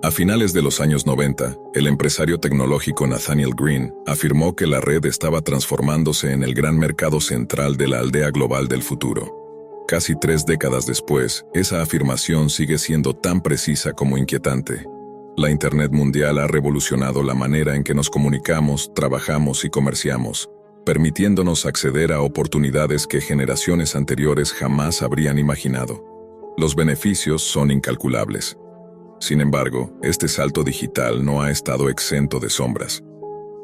A finales de los años 90, el empresario tecnológico Nathaniel Green afirmó que la red estaba transformándose en el gran mercado central de la aldea global del futuro. Casi 3 décadas después, esa afirmación sigue siendo tan precisa como inquietante. La Internet mundial ha revolucionado la manera en que nos comunicamos, trabajamos y comerciamos, permitiéndonos acceder a oportunidades que generaciones anteriores jamás habrían imaginado. Los beneficios son incalculables. Sin embargo, este salto digital no ha estado exento de sombras.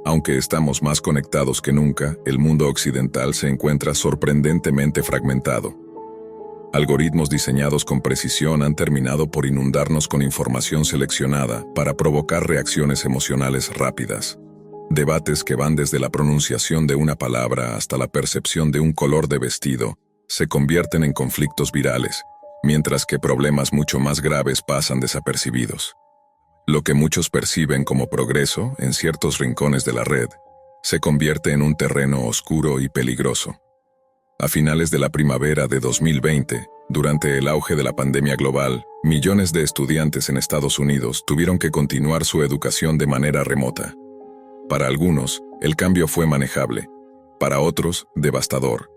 Aunque estamos más conectados que nunca, el mundo occidental se encuentra sorprendentemente fragmentado. Algoritmos diseñados con precisión han terminado por inundarnos con información seleccionada para provocar reacciones emocionales rápidas. Debates que van desde la pronunciación de una palabra hasta la percepción de un color de vestido se convierten en conflictos virales, mientras que problemas mucho más graves pasan desapercibidos. Lo que muchos perciben como progreso en ciertos rincones de la red se convierte en un terreno oscuro y peligroso. A finales de la primavera de 2020, durante el auge de la pandemia global, millones de estudiantes en Estados Unidos tuvieron que continuar su educación de manera remota. Para algunos, el cambio fue manejable, para otros, devastador.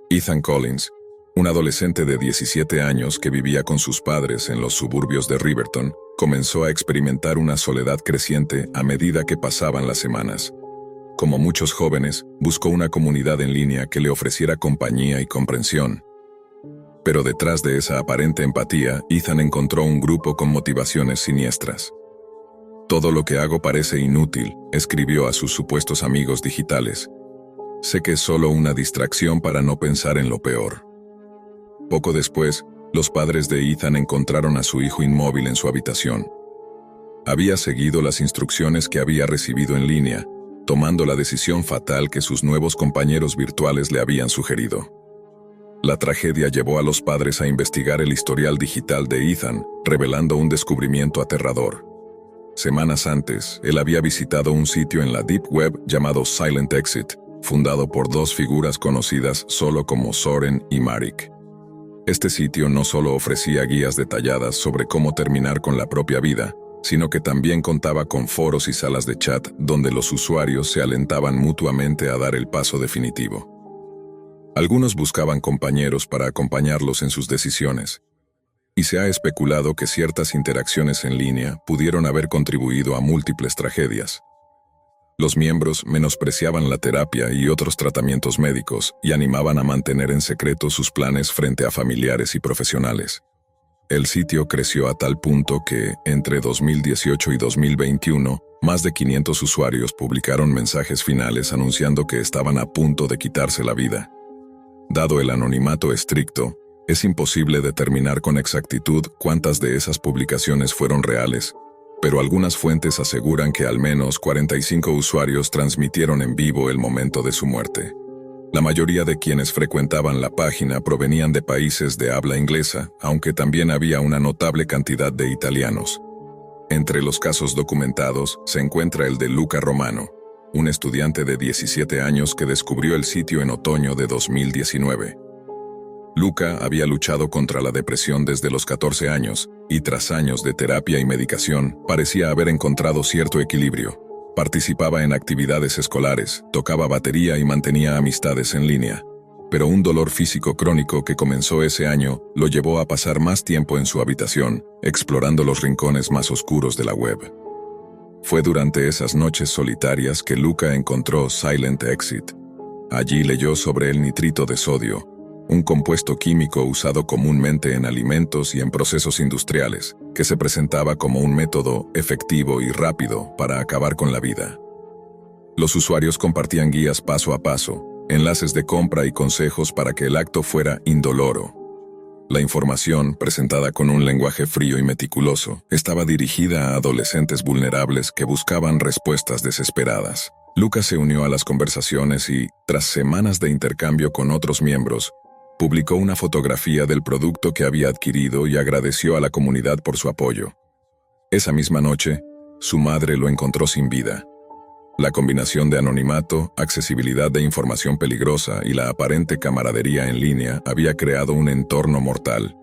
Ethan Collins, un adolescente de 17 años que vivía con sus padres en los suburbios de Riverton, comenzó a experimentar una soledad creciente a medida que pasaban las semanas. Como muchos jóvenes, buscó una comunidad en línea que le ofreciera compañía y comprensión. Pero detrás de esa aparente empatía, Ethan encontró un grupo con motivaciones siniestras. «Todo lo que hago parece inútil», escribió a sus supuestos amigos digitales. «Sé que es solo una distracción para no pensar en lo peor». Poco después, los padres de Ethan encontraron a su hijo inmóvil en su habitación. Había seguido las instrucciones que había recibido en línea, tomando la decisión fatal que sus nuevos compañeros virtuales le habían sugerido. La tragedia llevó a los padres a investigar el historial digital de Ethan, revelando un descubrimiento aterrador. Semanas antes, él había visitado un sitio en la Deep Web llamado Silent Exit, fundado por 2 figuras conocidas solo como Soren y Marek. Este sitio no solo ofrecía guías detalladas sobre cómo terminar con la propia vida, sino que también contaba con foros y salas de chat donde los usuarios se alentaban mutuamente a dar el paso definitivo. Algunos buscaban compañeros para acompañarlos en sus decisiones, y se ha especulado que ciertas interacciones en línea pudieron haber contribuido a múltiples tragedias. Los miembros menospreciaban la terapia y otros tratamientos médicos y animaban a mantener en secreto sus planes frente a familiares y profesionales. El sitio creció a tal punto que, entre 2018 y 2021, más de 500 usuarios publicaron mensajes finales anunciando que estaban a punto de quitarse la vida. Dado el anonimato estricto, es imposible determinar con exactitud cuántas de esas publicaciones fueron reales, pero algunas fuentes aseguran que al menos 45 usuarios transmitieron en vivo el momento de su muerte. La mayoría de quienes frecuentaban la página provenían de países de habla inglesa, aunque también había una notable cantidad de italianos. Entre los casos documentados se encuentra el de Luca Romano, un estudiante de 17 años que descubrió el sitio en otoño de 2019. Luca había luchado contra la depresión desde los 14 años, y tras años de terapia y medicación, parecía haber encontrado cierto equilibrio. Participaba en actividades escolares, tocaba batería y mantenía amistades en línea. Pero un dolor físico crónico que comenzó ese año lo llevó a pasar más tiempo en su habitación, explorando los rincones más oscuros de la web. Fue durante esas noches solitarias que Luca encontró Silent Exit. Allí leyó sobre el nitrito de sodio, un compuesto químico usado comúnmente en alimentos y en procesos industriales, que se presentaba como un método efectivo y rápido para acabar con la vida. Los usuarios compartían guías paso a paso, enlaces de compra y consejos para que el acto fuera indoloro. La información, presentada con un lenguaje frío y meticuloso, estaba dirigida a adolescentes vulnerables que buscaban respuestas desesperadas. Luca se unió a las conversaciones y, tras semanas de intercambio con otros miembros, publicó una fotografía del producto que había adquirido y agradeció a la comunidad por su apoyo. Esa misma noche, su madre lo encontró sin vida. La combinación de anonimato, accesibilidad de información peligrosa y la aparente camaradería en línea había creado un entorno mortal.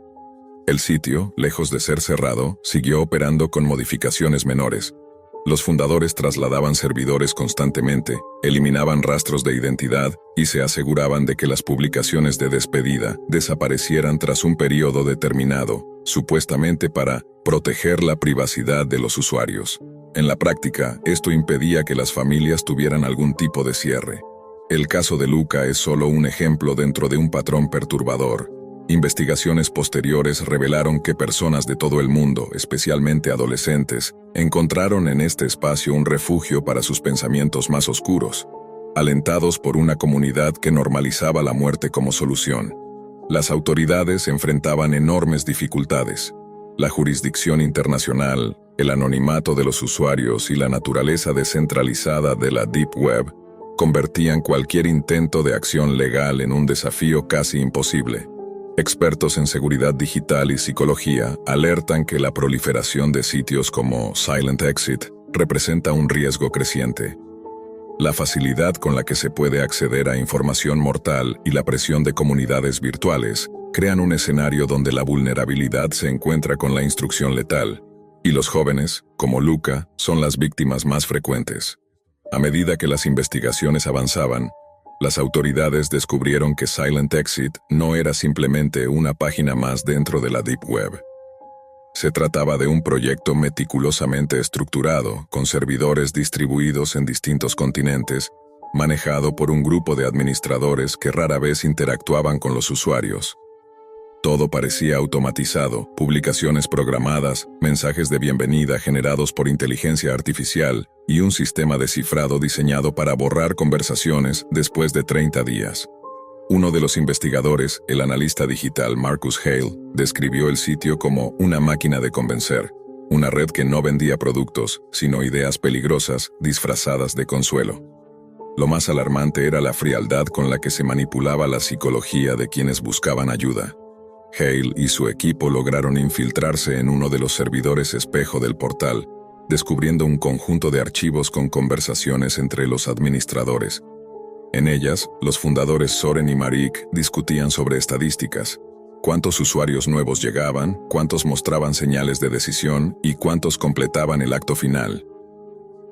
El sitio, lejos de ser cerrado, siguió operando con modificaciones menores. Los fundadores trasladaban servidores constantemente, eliminaban rastros de identidad y se aseguraban de que las publicaciones de despedida desaparecieran tras un periodo determinado, supuestamente para proteger la privacidad de los usuarios. En la práctica, esto impedía que las familias tuvieran algún tipo de cierre. El caso de Luca es solo un ejemplo dentro de un patrón perturbador. Investigaciones posteriores revelaron que personas de todo el mundo, especialmente adolescentes, encontraron en este espacio un refugio para sus pensamientos más oscuros, alentados por una comunidad que normalizaba la muerte como solución. Las autoridades enfrentaban enormes dificultades. La jurisdicción internacional, el anonimato de los usuarios y la naturaleza descentralizada de la Deep Web convertían cualquier intento de acción legal en un desafío casi imposible. Expertos en seguridad digital y psicología alertan que la proliferación de sitios como Silent Exit representa un riesgo creciente. La facilidad con la que se puede acceder a información mortal y la presión de comunidades virtuales crean un escenario donde la vulnerabilidad se encuentra con la instrucción letal, y los jóvenes, como Luca, son las víctimas más frecuentes. A medida que las investigaciones avanzaban, las autoridades descubrieron que Silent Exit no era simplemente una página más dentro de la Deep Web. Se trataba de un proyecto meticulosamente estructurado, con servidores distribuidos en distintos continentes, manejado por un grupo de administradores que rara vez interactuaban con los usuarios. Todo parecía automatizado, publicaciones programadas, mensajes de bienvenida generados por inteligencia artificial y un sistema de cifrado diseñado para borrar conversaciones después de 30 días. Uno de los investigadores, el analista digital Marcus Hale, describió el sitio como una máquina de convencer, una red que no vendía productos, sino ideas peligrosas disfrazadas de consuelo. Lo más alarmante era la frialdad con la que se manipulaba la psicología de quienes buscaban ayuda. Hale y su equipo lograron infiltrarse en uno de los servidores espejo del portal, descubriendo un conjunto de archivos con conversaciones entre los administradores. En ellas, los fundadores Soren y Marik discutían sobre estadísticas: cuántos usuarios nuevos llegaban, cuántos mostraban señales de decisión y cuántos completaban el acto final.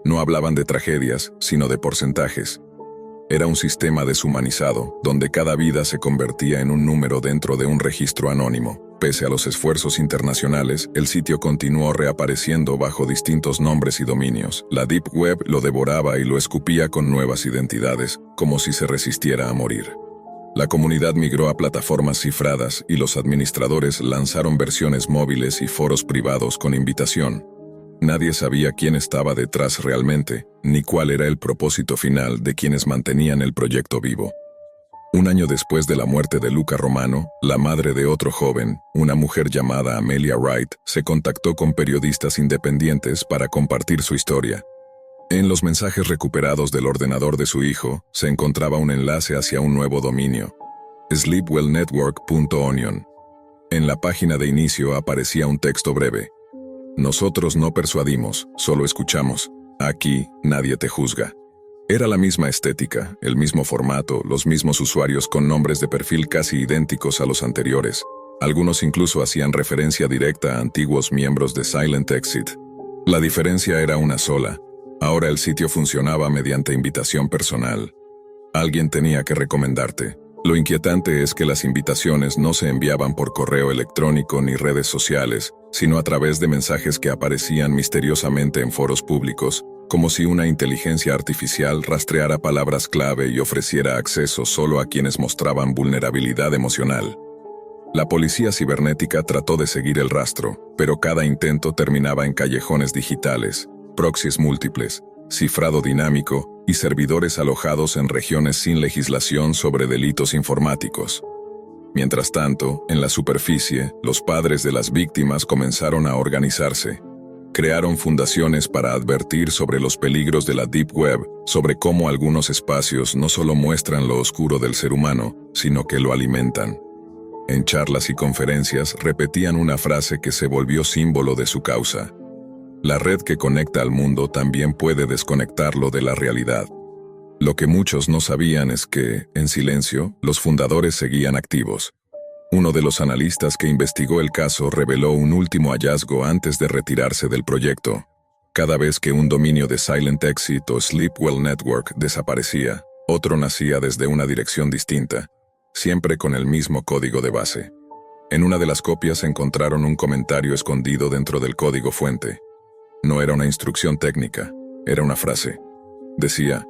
No hablaban de tragedias, sino de porcentajes. Era un sistema deshumanizado, donde cada vida se convertía en un número dentro de un registro anónimo. Pese a los esfuerzos internacionales, el sitio continuó reapareciendo bajo distintos nombres y dominios. La Deep Web lo devoraba y lo escupía con nuevas identidades, como si se resistiera a morir. La comunidad migró a plataformas cifradas y los administradores lanzaron versiones móviles y foros privados con invitación. Nadie sabía quién estaba detrás realmente, ni cuál era el propósito final de quienes mantenían el proyecto vivo. Un año después de la muerte de Luca Romano, la madre de otro joven, una mujer llamada Amelia Wright, se contactó con periodistas independientes para compartir su historia. En los mensajes recuperados del ordenador de su hijo, se encontraba un enlace hacia un nuevo dominio: sleepwellnetwork.onion. En la página de inicio aparecía un texto breve: nosotros no persuadimos, solo escuchamos. Aquí, nadie te juzga. Era la misma estética, el mismo formato, los mismos usuarios con nombres de perfil casi idénticos a los anteriores. Algunos incluso hacían referencia directa a antiguos miembros de Silent Exit. La diferencia era una sola. Ahora el sitio funcionaba mediante invitación personal. Alguien tenía que recomendarte. Lo inquietante es que las invitaciones no se enviaban por correo electrónico ni redes sociales, sino a través de mensajes que aparecían misteriosamente en foros públicos, como si una inteligencia artificial rastreara palabras clave y ofreciera acceso solo a quienes mostraban vulnerabilidad emocional. La policía cibernética trató de seguir el rastro, pero cada intento terminaba en callejones digitales, proxies múltiples, cifrado dinámico y servidores alojados en regiones sin legislación sobre delitos informáticos. Mientras tanto, en la superficie, los padres de las víctimas comenzaron a organizarse. Crearon fundaciones para advertir sobre los peligros de la Deep Web, sobre cómo algunos espacios no solo muestran lo oscuro del ser humano, sino que lo alimentan. En charlas y conferencias repetían una frase que se volvió símbolo de su causa: la red que conecta al mundo también puede desconectarlo de la realidad. Lo que muchos no sabían es que, en silencio, los fundadores seguían activos. Uno de los analistas que investigó el caso reveló un último hallazgo antes de retirarse del proyecto. Cada vez que un dominio de Silent Exit o Sleepwell Network desaparecía, otro nacía desde una dirección distinta, siempre con el mismo código de base. En una de las copias encontraron un comentario escondido dentro del código fuente. No era una instrucción técnica, era una frase. Decía: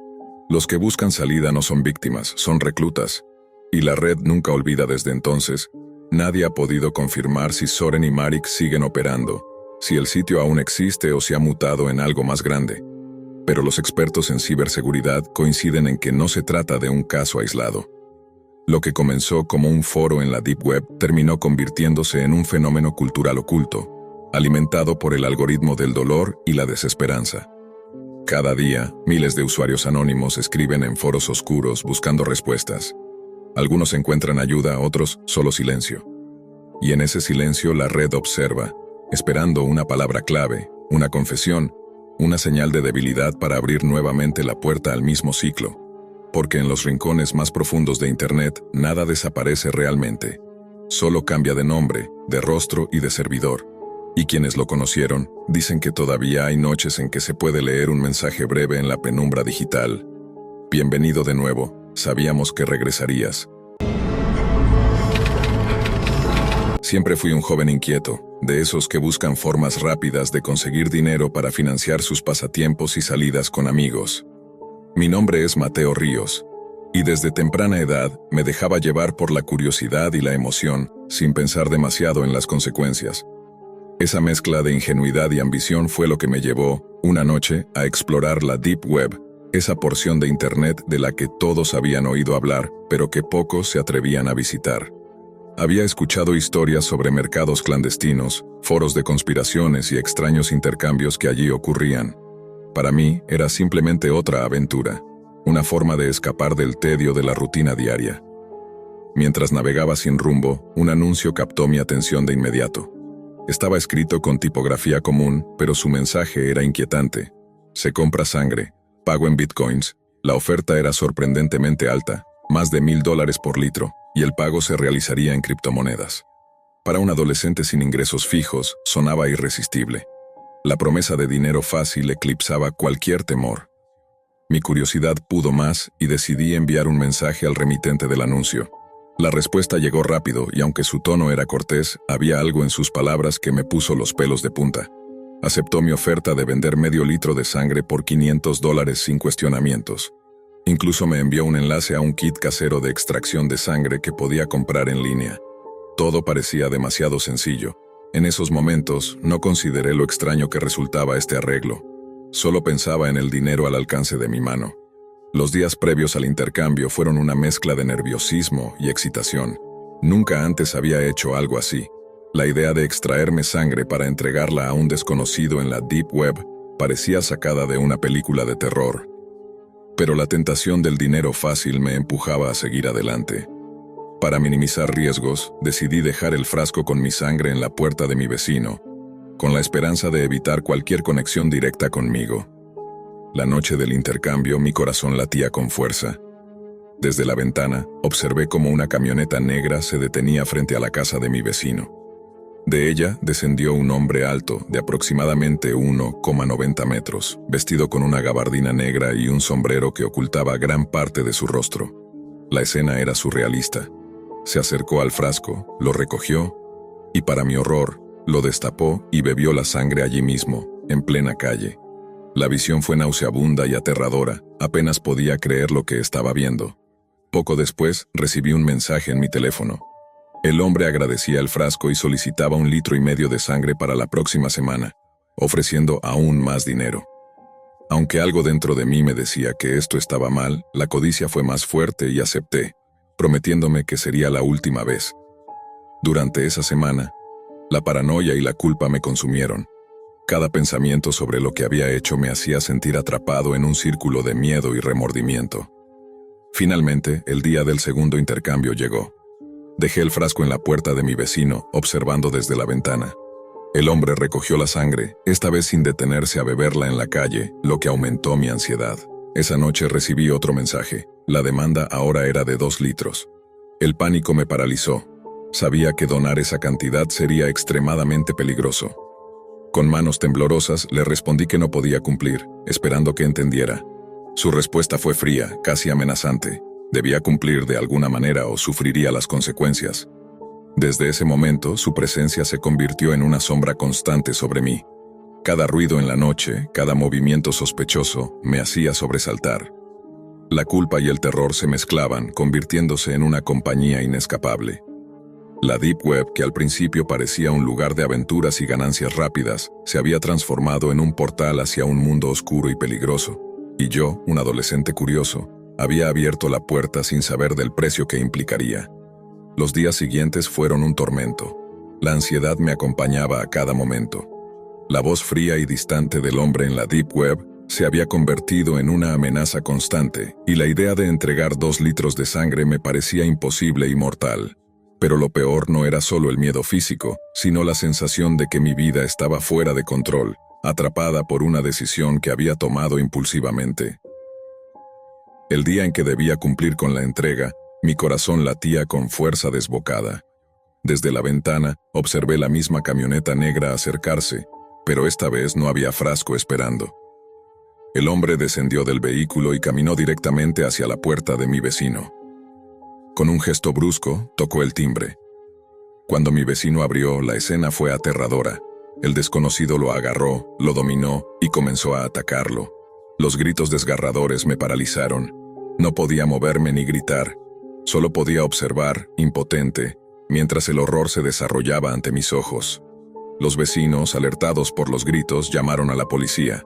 los que buscan salida no son víctimas, son reclutas. Y la red nunca olvida desde entonces. Nadie ha podido confirmar si Soren y Marik siguen operando, si el sitio aún existe o si ha mutado en algo más grande. Pero los expertos en ciberseguridad coinciden en que no se trata de un caso aislado. Lo que comenzó como un foro en la Deep Web terminó convirtiéndose en un fenómeno cultural oculto, alimentado por el algoritmo del dolor y la desesperanza. Cada día, miles de usuarios anónimos escriben en foros oscuros buscando respuestas. Algunos encuentran ayuda, otros solo silencio. Y en ese silencio la red observa, esperando una palabra clave, una confesión, una señal de debilidad para abrir nuevamente la puerta al mismo ciclo. Porque en los rincones más profundos de Internet nada desaparece realmente. Solo cambia de nombre, de rostro y de servidor. Y quienes lo conocieron dicen que todavía hay noches en que se puede leer un mensaje breve en la penumbra digital. Bienvenido de nuevo. Sabíamos que regresarías. Siempre fui un joven inquieto, de esos que buscan formas rápidas de conseguir dinero para financiar sus pasatiempos y salidas con amigos. Mi nombre es Mateo Ríos, y desde temprana edad me dejaba llevar por la curiosidad y la emoción, sin pensar demasiado en las consecuencias. Esa mezcla de ingenuidad y ambición fue lo que me llevó, una noche, a explorar la Deep Web, esa porción de Internet de la que todos habían oído hablar, pero que pocos se atrevían a visitar. Había escuchado historias sobre mercados clandestinos, foros de conspiraciones y extraños intercambios que allí ocurrían. Para mí, era simplemente otra aventura, una forma de escapar del tedio de la rutina diaria. Mientras navegaba sin rumbo, un anuncio captó mi atención de inmediato. Estaba escrito con tipografía común, pero su mensaje era inquietante. Se compra sangre. Pago en bitcoins. La oferta era sorprendentemente alta, más de $1,000 por litro, y el pago se realizaría en criptomonedas. Para un adolescente sin ingresos fijos, sonaba irresistible. La promesa de dinero fácil eclipsaba cualquier temor. Mi curiosidad pudo más y decidí enviar un mensaje al remitente del anuncio. La respuesta llegó rápido y aunque su tono era cortés, había algo en sus palabras que me puso los pelos de punta. Aceptó mi oferta de vender medio litro de sangre por $500 sin cuestionamientos. Incluso me envió un enlace a un kit casero de extracción de sangre que podía comprar en línea. Todo parecía demasiado sencillo. En esos momentos, no consideré lo extraño que resultaba este arreglo. Solo pensaba en el dinero al alcance de mi mano. Los días previos al intercambio fueron una mezcla de nerviosismo y excitación. Nunca antes había hecho algo así. La idea de extraerme sangre para entregarla a un desconocido en la Deep Web parecía sacada de una película de terror. Pero la tentación del dinero fácil me empujaba a seguir adelante. Para minimizar riesgos, decidí dejar el frasco con mi sangre en la puerta de mi vecino, con la esperanza de evitar cualquier conexión directa conmigo. La noche del intercambio, mi corazón latía con fuerza. Desde la ventana, observé cómo una camioneta negra se detenía frente a la casa de mi vecino. De ella descendió un hombre alto, de aproximadamente 1,90 metros, vestido con una gabardina negra y un sombrero que ocultaba gran parte de su rostro. La escena era surrealista. Se acercó al frasco, lo recogió, y para mi horror, lo destapó y bebió la sangre allí mismo, en plena calle. La visión fue nauseabunda y aterradora, apenas podía creer lo que estaba viendo. Poco después, recibí un mensaje en mi teléfono. El hombre agradecía el frasco y solicitaba 1,5 litros de sangre para la próxima semana, ofreciendo aún más dinero. Aunque algo dentro de mí me decía que esto estaba mal, la codicia fue más fuerte y acepté, prometiéndome que sería la última vez. Durante esa semana, la paranoia y la culpa me consumieron. Cada pensamiento sobre lo que había hecho me hacía sentir atrapado en un círculo de miedo y remordimiento. Finalmente, el día del segundo intercambio llegó. Dejé el frasco en la puerta de mi vecino, observando desde la ventana. El hombre recogió la sangre, esta vez sin detenerse a beberla en la calle, lo que aumentó mi ansiedad. Esa noche recibí otro mensaje. La demanda ahora era de 2 litros. El pánico me paralizó. Sabía que donar esa cantidad sería extremadamente peligroso. Con manos temblorosas le respondí que no podía cumplir, esperando que entendiera. Su respuesta fue fría, casi amenazante. Debía cumplir de alguna manera o sufriría las consecuencias. Desde ese momento, su presencia se convirtió en una sombra constante sobre mí. Cada ruido en la noche, cada movimiento sospechoso, me hacía sobresaltar. La culpa y el terror se mezclaban, convirtiéndose en una compañía inescapable. La Deep Web, que al principio parecía un lugar de aventuras y ganancias rápidas, se había transformado en un portal hacia un mundo oscuro y peligroso. Y yo, un adolescente curioso, había abierto la puerta sin saber del precio que implicaría. Los días siguientes fueron un tormento. La ansiedad me acompañaba a cada momento. La voz fría y distante del hombre en la Deep Web se había convertido en una amenaza constante, y la idea de entregar 2 litros de sangre me parecía imposible y mortal. Pero lo peor no era solo el miedo físico, sino la sensación de que mi vida estaba fuera de control, atrapada por una decisión que había tomado impulsivamente. El día en que debía cumplir con la entrega, mi corazón latía con fuerza desbocada. Desde la ventana, observé la misma camioneta negra acercarse, pero esta vez no había frasco esperando. El hombre descendió del vehículo y caminó directamente hacia la puerta de mi vecino. Con un gesto brusco, tocó el timbre. Cuando mi vecino abrió, la escena fue aterradora. El desconocido lo agarró, lo dominó y comenzó a atacarlo. Los gritos desgarradores me paralizaron. No podía moverme ni gritar. Solo podía observar, impotente, mientras el horror se desarrollaba ante mis ojos. Los vecinos, alertados por los gritos, llamaron a la policía.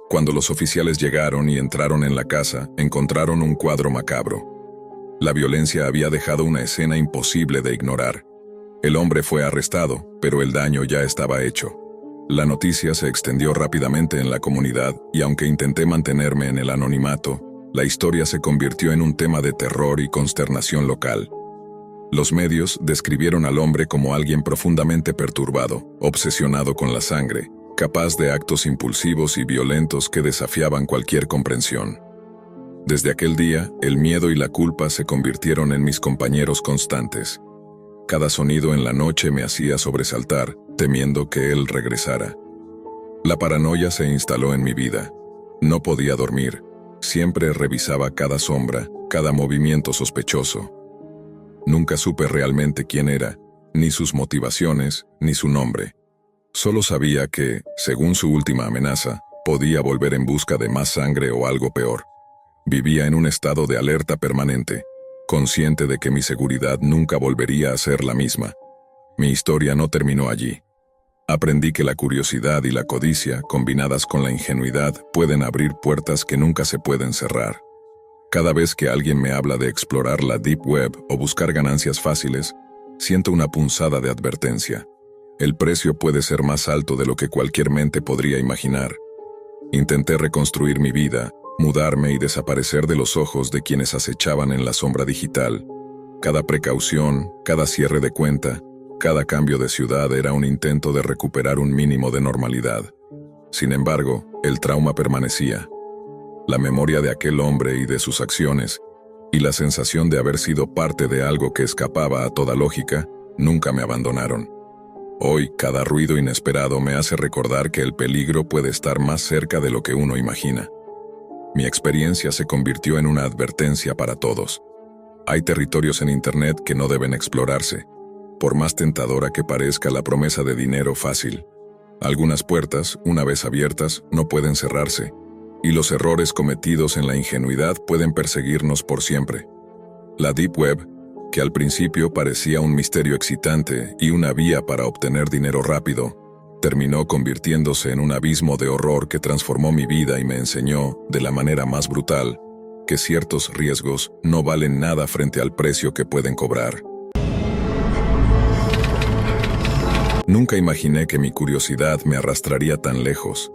Cuando los oficiales llegaron y entraron en la casa, encontraron un cuadro macabro. La violencia había dejado una escena imposible de ignorar. El hombre fue arrestado, pero el daño ya estaba hecho. La noticia se extendió rápidamente en la comunidad y aunque intenté mantenerme en el anonimato, la historia se convirtió en un tema de terror y consternación local. Los medios describieron al hombre como alguien profundamente perturbado, obsesionado con la sangre, capaz de actos impulsivos y violentos que desafiaban cualquier comprensión. Desde aquel día, el miedo y la culpa se convirtieron en mis compañeros constantes. Cada sonido en la noche me hacía sobresaltar, temiendo que él regresara. La paranoia se instaló en mi vida. No podía dormir. Siempre revisaba cada sombra, cada movimiento sospechoso. Nunca supe realmente quién era, ni sus motivaciones, ni su nombre. Solo sabía que, según su última amenaza, podía volver en busca de más sangre o algo peor. Vivía en un estado de alerta permanente, consciente de que mi seguridad nunca volvería a ser la misma. Mi historia no terminó allí. Aprendí que la curiosidad y la codicia, combinadas con la ingenuidad, pueden abrir puertas que nunca se pueden cerrar. Cada vez que alguien me habla de explorar la Deep Web o buscar ganancias fáciles, siento una punzada de advertencia. El precio puede ser más alto de lo que cualquier mente podría imaginar. Intenté reconstruir mi vida, mudarme y desaparecer de los ojos de quienes acechaban en la sombra digital. Cada precaución, cada cierre de cuenta, cada cambio de ciudad era un intento de recuperar un mínimo de normalidad. Sin embargo, el trauma permanecía. La memoria de aquel hombre y de sus acciones, y la sensación de haber sido parte de algo que escapaba a toda lógica, nunca me abandonaron. Hoy, cada ruido inesperado me hace recordar que el peligro puede estar más cerca de lo que uno imagina. Mi experiencia se convirtió en una advertencia para todos. Hay territorios en Internet que no deben explorarse, por más tentadora que parezca la promesa de dinero fácil. Algunas puertas, una vez abiertas, no pueden cerrarse, y los errores cometidos en la ingenuidad pueden perseguirnos por siempre. La Deep Web, que al principio parecía un misterio excitante y una vía para obtener dinero rápido, terminó convirtiéndose en un abismo de horror que transformó mi vida y me enseñó, de la manera más brutal, que ciertos riesgos no valen nada frente al precio que pueden cobrar. Nunca imaginé que mi curiosidad me arrastraría tan lejos.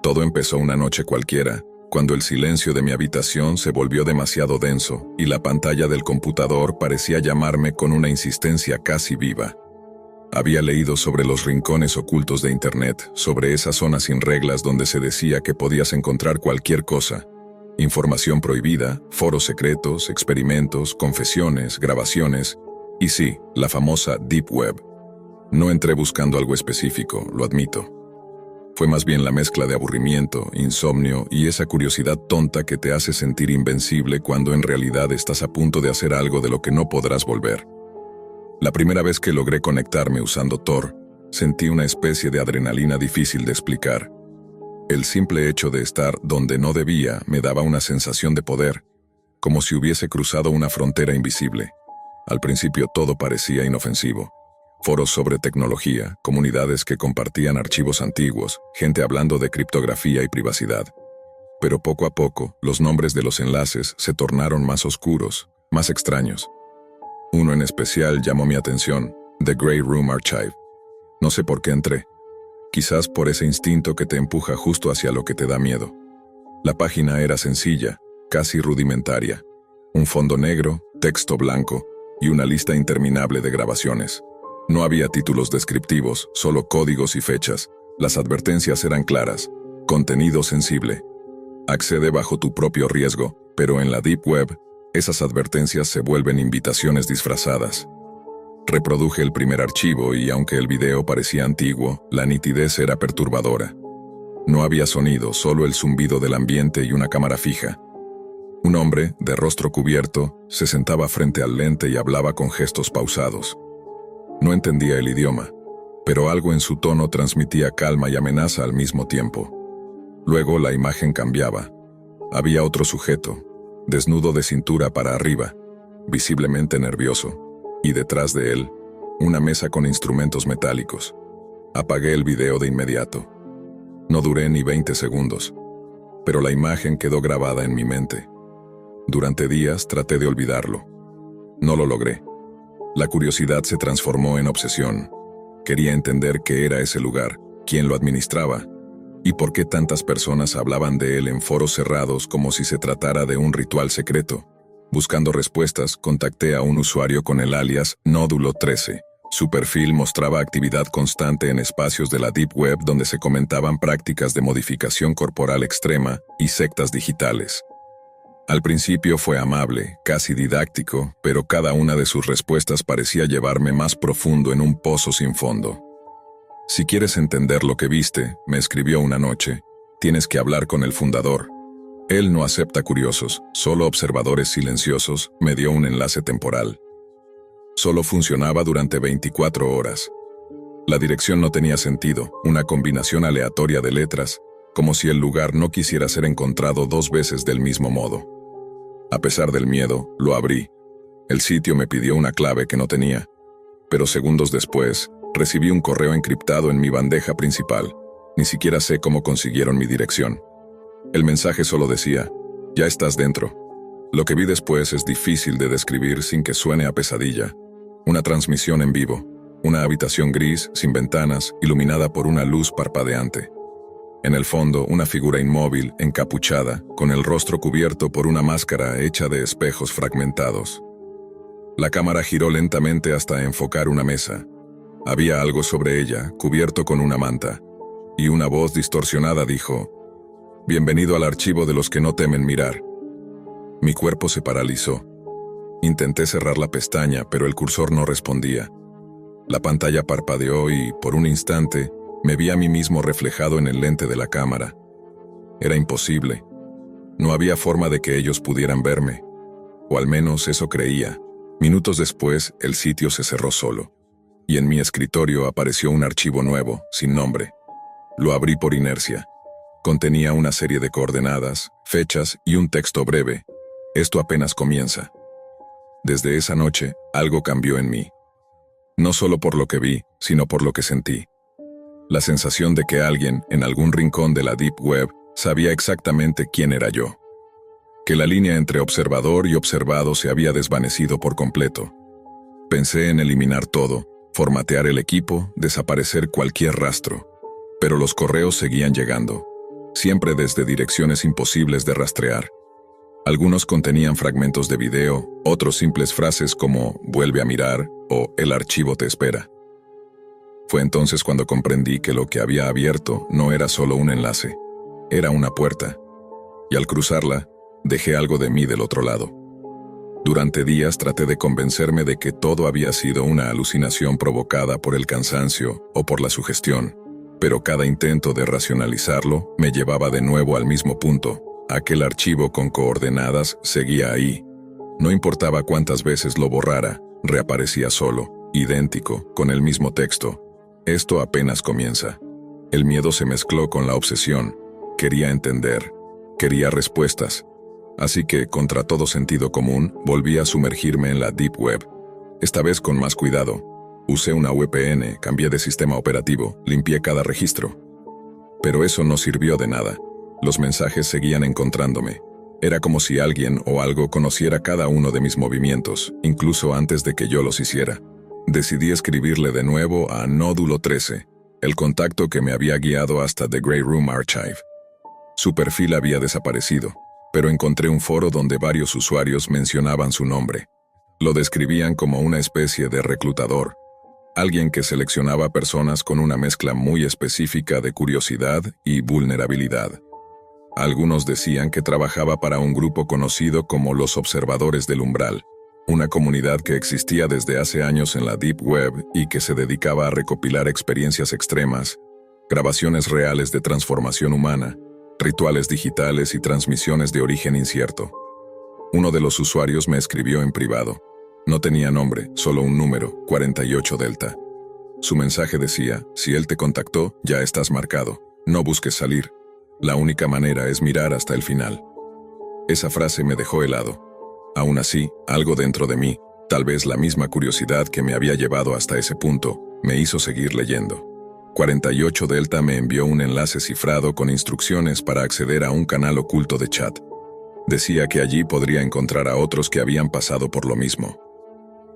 Todo empezó una noche cualquiera, cuando el silencio de mi habitación se volvió demasiado denso y la pantalla del computador parecía llamarme con una insistencia casi viva. Había leído sobre los rincones ocultos de Internet, sobre esa zona sin reglas donde se decía que podías encontrar cualquier cosa. Información prohibida, foros secretos, experimentos, confesiones, grabaciones, Y sí, la famosa Deep Web. No entré buscando algo específico, lo admito. Fue más bien la mezcla de aburrimiento, insomnio y esa curiosidad tonta que te hace sentir invencible cuando en realidad estás a punto de hacer algo de lo que no podrás volver. La primera vez que logré conectarme usando Tor, sentí una especie de adrenalina difícil de explicar. El simple hecho de estar donde no debía me daba una sensación de poder, como si hubiese cruzado una frontera invisible. Al principio todo parecía inofensivo. Foros sobre tecnología, comunidades que compartían archivos antiguos, gente hablando de criptografía y privacidad. Pero poco a poco, los nombres de los enlaces se tornaron más oscuros, más extraños. Uno en especial llamó mi atención, The Grey Room Archive. No sé por qué entré. Quizás por ese instinto que te empuja justo hacia lo que te da miedo. La página era sencilla, casi rudimentaria. Un fondo negro, texto blanco y una lista interminable de grabaciones. No había títulos descriptivos, solo códigos y fechas. Las advertencias eran claras. Contenido sensible. Accede bajo tu propio riesgo, pero en la Deep Web, esas advertencias se vuelven invitaciones disfrazadas. Reproduje el primer archivo y aunque el video parecía antiguo, la nitidez era perturbadora. No había sonido, solo el zumbido del ambiente y una cámara fija. Un hombre, de rostro cubierto, se sentaba frente al lente y hablaba con gestos pausados. No entendía el idioma, pero algo en su tono transmitía calma y amenaza al mismo tiempo. Luego la imagen cambiaba. Había otro sujeto, desnudo de cintura para arriba, visiblemente nervioso, y detrás de él, una mesa con instrumentos metálicos. Apagué el video de inmediato. No duré ni 20 segundos, pero la imagen quedó grabada en mi mente. Durante días traté de olvidarlo. No lo logré. La curiosidad se transformó en obsesión. Quería entender qué era ese lugar, quién lo administraba, y por qué tantas personas hablaban de él en foros cerrados como si se tratara de un ritual secreto. Buscando respuestas, contacté a un usuario con el alias Nódulo 13. Su perfil mostraba actividad constante en espacios de la Deep Web donde se comentaban prácticas de modificación corporal extrema y sectas digitales. Al principio fue amable, casi didáctico, pero cada una de sus respuestas parecía llevarme más profundo en un pozo sin fondo. Si quieres entender lo que viste, me escribió una noche, tienes que hablar con el fundador. Él no acepta curiosos, solo observadores silenciosos. Me dio un enlace temporal. Solo funcionaba durante 24 horas. La dirección no tenía sentido, una combinación aleatoria de letras, como si el lugar no quisiera ser encontrado dos veces del mismo modo. A pesar del miedo, lo abrí. El sitio me pidió una clave que no tenía, pero segundos después, recibí un correo encriptado en mi bandeja principal. Ni siquiera sé cómo consiguieron mi dirección. El mensaje solo decía, ya estás dentro. Lo que vi después es difícil de describir sin que suene a pesadilla. Una transmisión en vivo, una habitación gris, sin ventanas, iluminada por una luz parpadeante. En el fondo, una figura inmóvil, encapuchada, con el rostro cubierto por una máscara hecha de espejos fragmentados. La cámara giró lentamente hasta enfocar una mesa. Había algo sobre ella, cubierto con una manta, y una voz distorsionada dijo, «Bienvenido al archivo de los que no temen mirar». Mi cuerpo se paralizó. Intenté cerrar la pestaña, pero el cursor no respondía. La pantalla parpadeó y, por un instante, me vi a mí mismo reflejado en el lente de la cámara. Era imposible. No había forma de que ellos pudieran verme. O al menos eso creía. Minutos después, el sitio se cerró solo. Y en mi escritorio apareció un archivo nuevo, sin nombre. Lo abrí por inercia. Contenía una serie de coordenadas, fechas y un texto breve. Esto apenas comienza. Desde esa noche, algo cambió en mí. No solo por lo que vi, sino por lo que sentí. La sensación de que alguien, en algún rincón de la Deep Web, sabía exactamente quién era yo. Que la línea entre observador y observado se había desvanecido por completo. Pensé en eliminar todo, formatear el equipo, desaparecer cualquier rastro. Pero los correos seguían llegando, siempre desde direcciones imposibles de rastrear. Algunos contenían fragmentos de video, otros simples frases como «vuelve a mirar» o «el archivo te espera». Fue entonces cuando comprendí que lo que había abierto no era solo un enlace, era una puerta. Y al cruzarla, dejé algo de mí del otro lado. Durante días traté de convencerme de que todo había sido una alucinación provocada por el cansancio o por la sugestión, pero cada intento de racionalizarlo me llevaba de nuevo al mismo punto. Aquel archivo con coordenadas seguía ahí. No importaba cuántas veces lo borrara, reaparecía solo, idéntico, con el mismo texto. Esto apenas comienza. El miedo se mezcló con la obsesión. Quería entender, quería respuestas. Así que, contra todo sentido común, volví a sumergirme en la Deep Web. Esta vez con más cuidado. Usé una VPN, cambié de sistema operativo, limpié cada registro. Pero eso no sirvió de nada. Los mensajes seguían encontrándome. Era como si alguien o algo conociera cada uno de mis movimientos, incluso antes de que yo los hiciera. Decidí escribirle de nuevo a Nódulo 13, el contacto que me había guiado hasta The Grey Room Archive. Su perfil había desaparecido, pero encontré un foro donde varios usuarios mencionaban su nombre. Lo describían como una especie de reclutador, alguien que seleccionaba personas con una mezcla muy específica de curiosidad y vulnerabilidad. Algunos decían que trabajaba para un grupo conocido como los Observadores del Umbral, una comunidad que existía desde hace años en la Deep Web y que se dedicaba a recopilar experiencias extremas, grabaciones reales de transformación humana, rituales digitales y transmisiones de origen incierto. Uno de los usuarios me escribió en privado. No tenía nombre, solo un número, 48 Delta. Su mensaje decía: si él te contactó, ya estás marcado. No busques salir. La única manera es mirar hasta el final. Esa frase me dejó helado. Aún así, algo dentro de mí, tal vez la misma curiosidad que me había llevado hasta ese punto, me hizo seguir leyendo. 48 Delta me envió un enlace cifrado con instrucciones para acceder a un canal oculto de chat. Decía que allí podría encontrar a otros que habían pasado por lo mismo.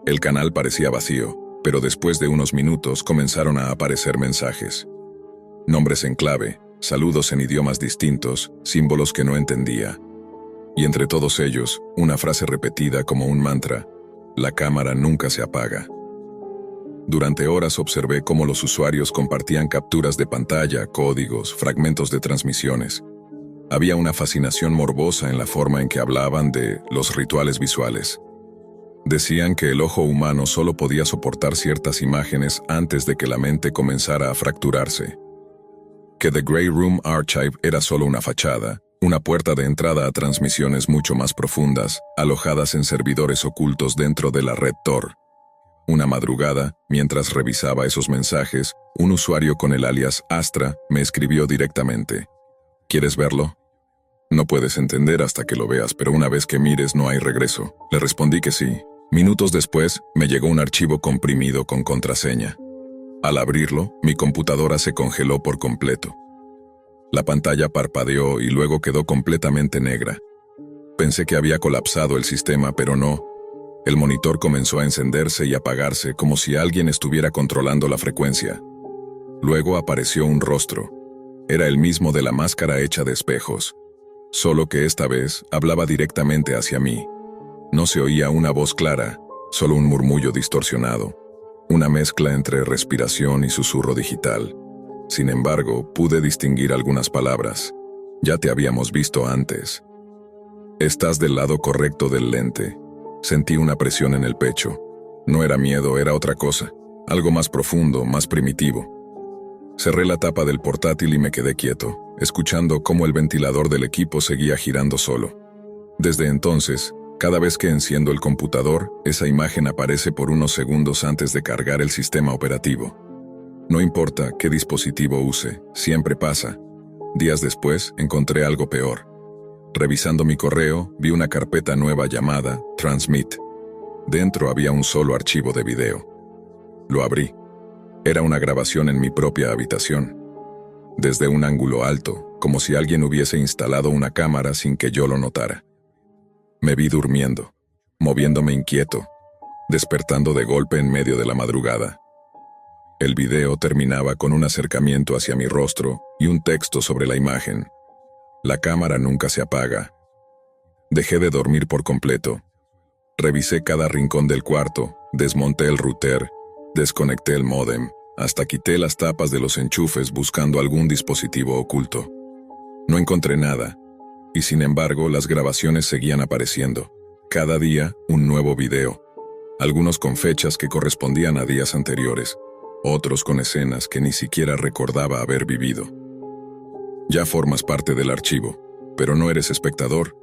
El canal parecía vacío, pero después de unos minutos comenzaron a aparecer mensajes. Nombres en clave, saludos en idiomas distintos, símbolos que no entendía. Y entre todos ellos, una frase repetida como un mantra: la cámara nunca se apaga. Durante horas observé cómo los usuarios compartían capturas de pantalla, códigos, fragmentos de transmisiones. Había una fascinación morbosa en la forma en que hablaban de los rituales visuales. Decían que el ojo humano solo podía soportar ciertas imágenes antes de que la mente comenzara a fracturarse. Que The Grey Room Archive era solo una fachada, una puerta de entrada a transmisiones mucho más profundas, alojadas en servidores ocultos dentro de la red Tor. Una madrugada, mientras revisaba esos mensajes, un usuario con el alias Astra me escribió directamente: ¿quieres verlo? No puedes entender hasta que lo veas, pero una vez que mires no hay regreso. Le respondí que sí. Minutos después, me llegó un archivo comprimido con contraseña. Al abrirlo, mi computadora se congeló por completo. La pantalla parpadeó y luego quedó completamente negra. Pensé que había colapsado el sistema, pero no. El monitor comenzó a encenderse y apagarse como si alguien estuviera controlando la frecuencia. Luego apareció un rostro. Era el mismo de la máscara hecha de espejos. Solo que esta vez hablaba directamente hacia mí. No se oía una voz clara, solo un murmullo distorsionado. Una mezcla entre respiración y susurro digital. Sin embargo, pude distinguir algunas palabras. Ya te habíamos visto antes. Estás del lado correcto del lente. Sentí una presión en el pecho. No era miedo, era otra cosa. Algo más profundo, más primitivo. Cerré la tapa del portátil y me quedé quieto, escuchando cómo el ventilador del equipo seguía girando solo. Desde entonces, cada vez que enciendo el computador, esa imagen aparece por unos segundos antes de cargar el sistema operativo. No importa qué dispositivo use, siempre pasa. Días después, encontré algo peor. Revisando mi correo, vi una carpeta nueva llamada Transmit. Dentro había un solo archivo de video. Lo abrí. Era una grabación en mi propia habitación. Desde un ángulo alto, como si alguien hubiese instalado una cámara sin que yo lo notara. Me vi durmiendo, moviéndome inquieto, despertando de golpe en medio de la madrugada. El video terminaba con un acercamiento hacia mi rostro y un texto sobre la imagen. La cámara nunca se apaga. Dejé de dormir por completo. Revisé cada rincón del cuarto, desmonté el router, desconecté el módem, hasta quité las tapas de los enchufes buscando algún dispositivo oculto. No encontré nada, y sin embargo las grabaciones seguían apareciendo. Cada día, un nuevo video. Algunos con fechas que correspondían a días anteriores, otros con escenas que ni siquiera recordaba haber vivido. Ya formas parte del archivo, pero no eres espectador.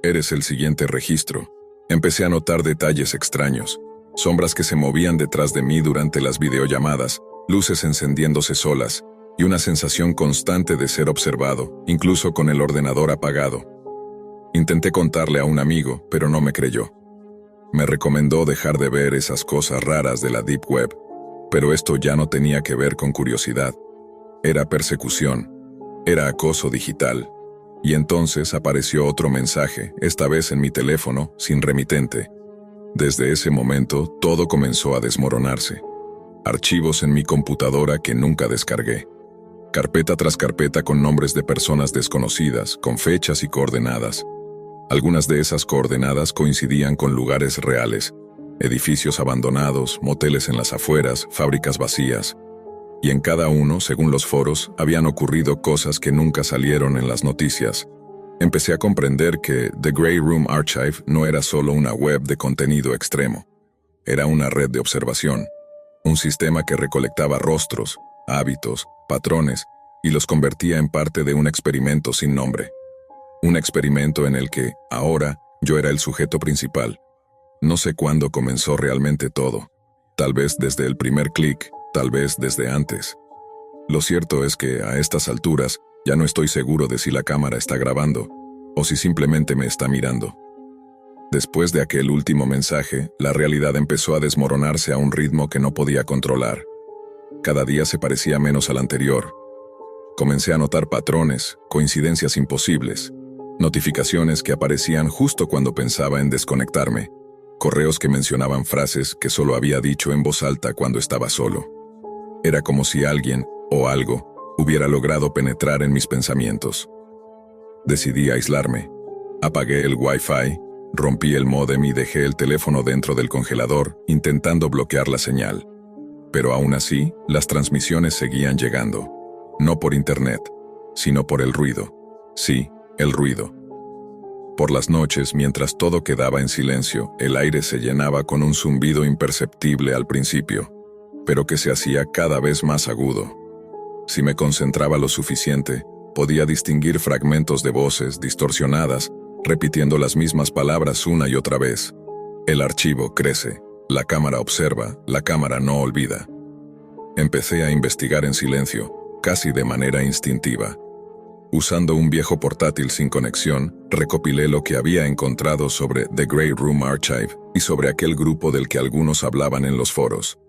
Eres el siguiente registro. Empecé a notar detalles extraños, sombras que se movían detrás de mí durante las videollamadas, luces encendiéndose solas, y una sensación constante de ser observado, incluso con el ordenador apagado. Intenté contarle a un amigo, pero no me creyó. Me recomendó dejar de ver esas cosas raras de la Deep Web, pero esto ya no tenía que ver con curiosidad. Era persecución, era acoso digital. Y entonces apareció otro mensaje, esta vez en mi teléfono, sin remitente. Desde ese momento, todo comenzó a desmoronarse. Archivos en mi computadora que nunca descargué. Carpeta tras carpeta con nombres de personas desconocidas, con fechas y coordenadas. Algunas de esas coordenadas coincidían con lugares reales, edificios abandonados, moteles en las afueras, fábricas vacías. Y en cada uno, según los foros, habían ocurrido cosas que nunca salieron en las noticias. Empecé a comprender que The Grey Room Archive no era solo una web de contenido extremo. Era una red de observación, un sistema que recolectaba rostros, hábitos, patrones, y los convertía en parte de un experimento sin nombre. Un experimento en el que, ahora, yo era el sujeto principal. No sé cuándo comenzó realmente todo. Tal vez desde el primer clic, tal vez desde antes. Lo cierto es que, a estas alturas, ya no estoy seguro de si la cámara está grabando, o si simplemente me está mirando. Después de aquel último mensaje, la realidad empezó a desmoronarse a un ritmo que no podía controlar. Cada día se parecía menos al anterior. Comencé a notar patrones, coincidencias imposibles, notificaciones que aparecían justo cuando pensaba en desconectarme, correos que mencionaban frases que solo había dicho en voz alta cuando estaba solo. Era como si alguien, o algo, hubiera logrado penetrar en mis pensamientos. Decidí aislarme. Apagué el Wi-Fi, rompí el módem y dejé el teléfono dentro del congelador, intentando bloquear la señal. Pero aún así, las transmisiones seguían llegando. No por internet, sino por el ruido. Sí, el ruido. Por las noches, mientras todo quedaba en silencio, el aire se llenaba con un zumbido imperceptible al principio, pero que se hacía cada vez más agudo. Si me concentraba lo suficiente, podía distinguir fragmentos de voces distorsionadas, repitiendo las mismas palabras una y otra vez. El archivo crece, la cámara observa, la cámara no olvida. Empecé a investigar en silencio, casi de manera instintiva. Usando un viejo portátil sin conexión, recopilé lo que había encontrado sobre The Grey Room Archive y sobre aquel grupo del que algunos hablaban en los foros.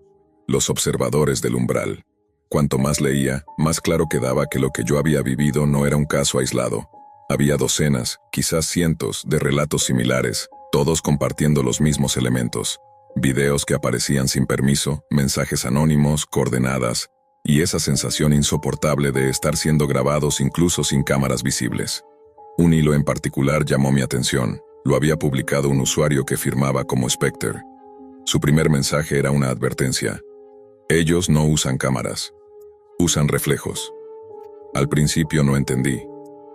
Los observadores del umbral. Cuanto más leía, más claro quedaba que lo que yo había vivido no era un caso aislado. Había docenas, quizás cientos, de relatos similares, todos compartiendo los mismos elementos. Videos que aparecían sin permiso, mensajes anónimos, coordenadas, y esa sensación insoportable de estar siendo grabados incluso sin cámaras visibles. Un hilo en particular llamó mi atención. Lo había publicado un usuario que firmaba como Spectre. Su primer mensaje era una advertencia. Ellos no usan cámaras. Usan reflejos. Al principio no entendí.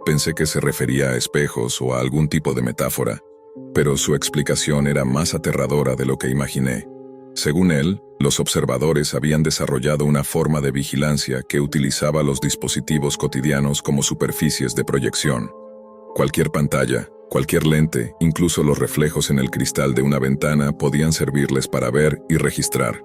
Pensé que se refería a espejos o a algún tipo de metáfora, pero su explicación era más aterradora de lo que imaginé. Según él, los observadores habían desarrollado una forma de vigilancia que utilizaba los dispositivos cotidianos como superficies de proyección. Cualquier pantalla, cualquier lente, incluso los reflejos en el cristal de una ventana podían servirles para ver y registrar.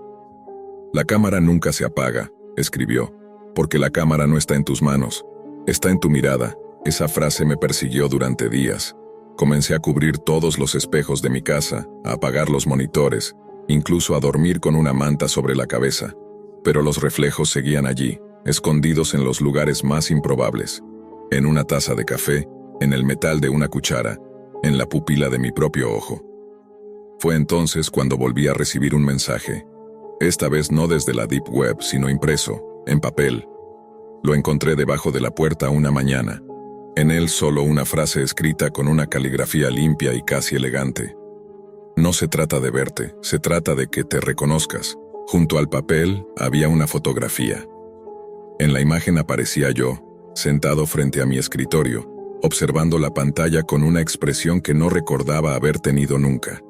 La cámara nunca se apaga, escribió, porque la cámara no está en tus manos, está en tu mirada. Esa frase me persiguió durante días. Comencé a cubrir todos los espejos de mi casa, a apagar los monitores, incluso a dormir con una manta sobre la cabeza. Pero los reflejos seguían allí, escondidos en los lugares más improbables. En una taza de café, en el metal de una cuchara, en la pupila de mi propio ojo. Fue entonces cuando volví a recibir un mensaje. Esta vez no desde la Deep Web, sino impreso, en papel. Lo encontré debajo de la puerta una mañana. En él solo una frase escrita con una caligrafía limpia y casi elegante. No se trata de verte, se trata de que te reconozcas. Junto al papel había una fotografía. En la imagen aparecía yo, sentado frente a mi escritorio, observando la pantalla con una expresión que no recordaba haber tenido nunca.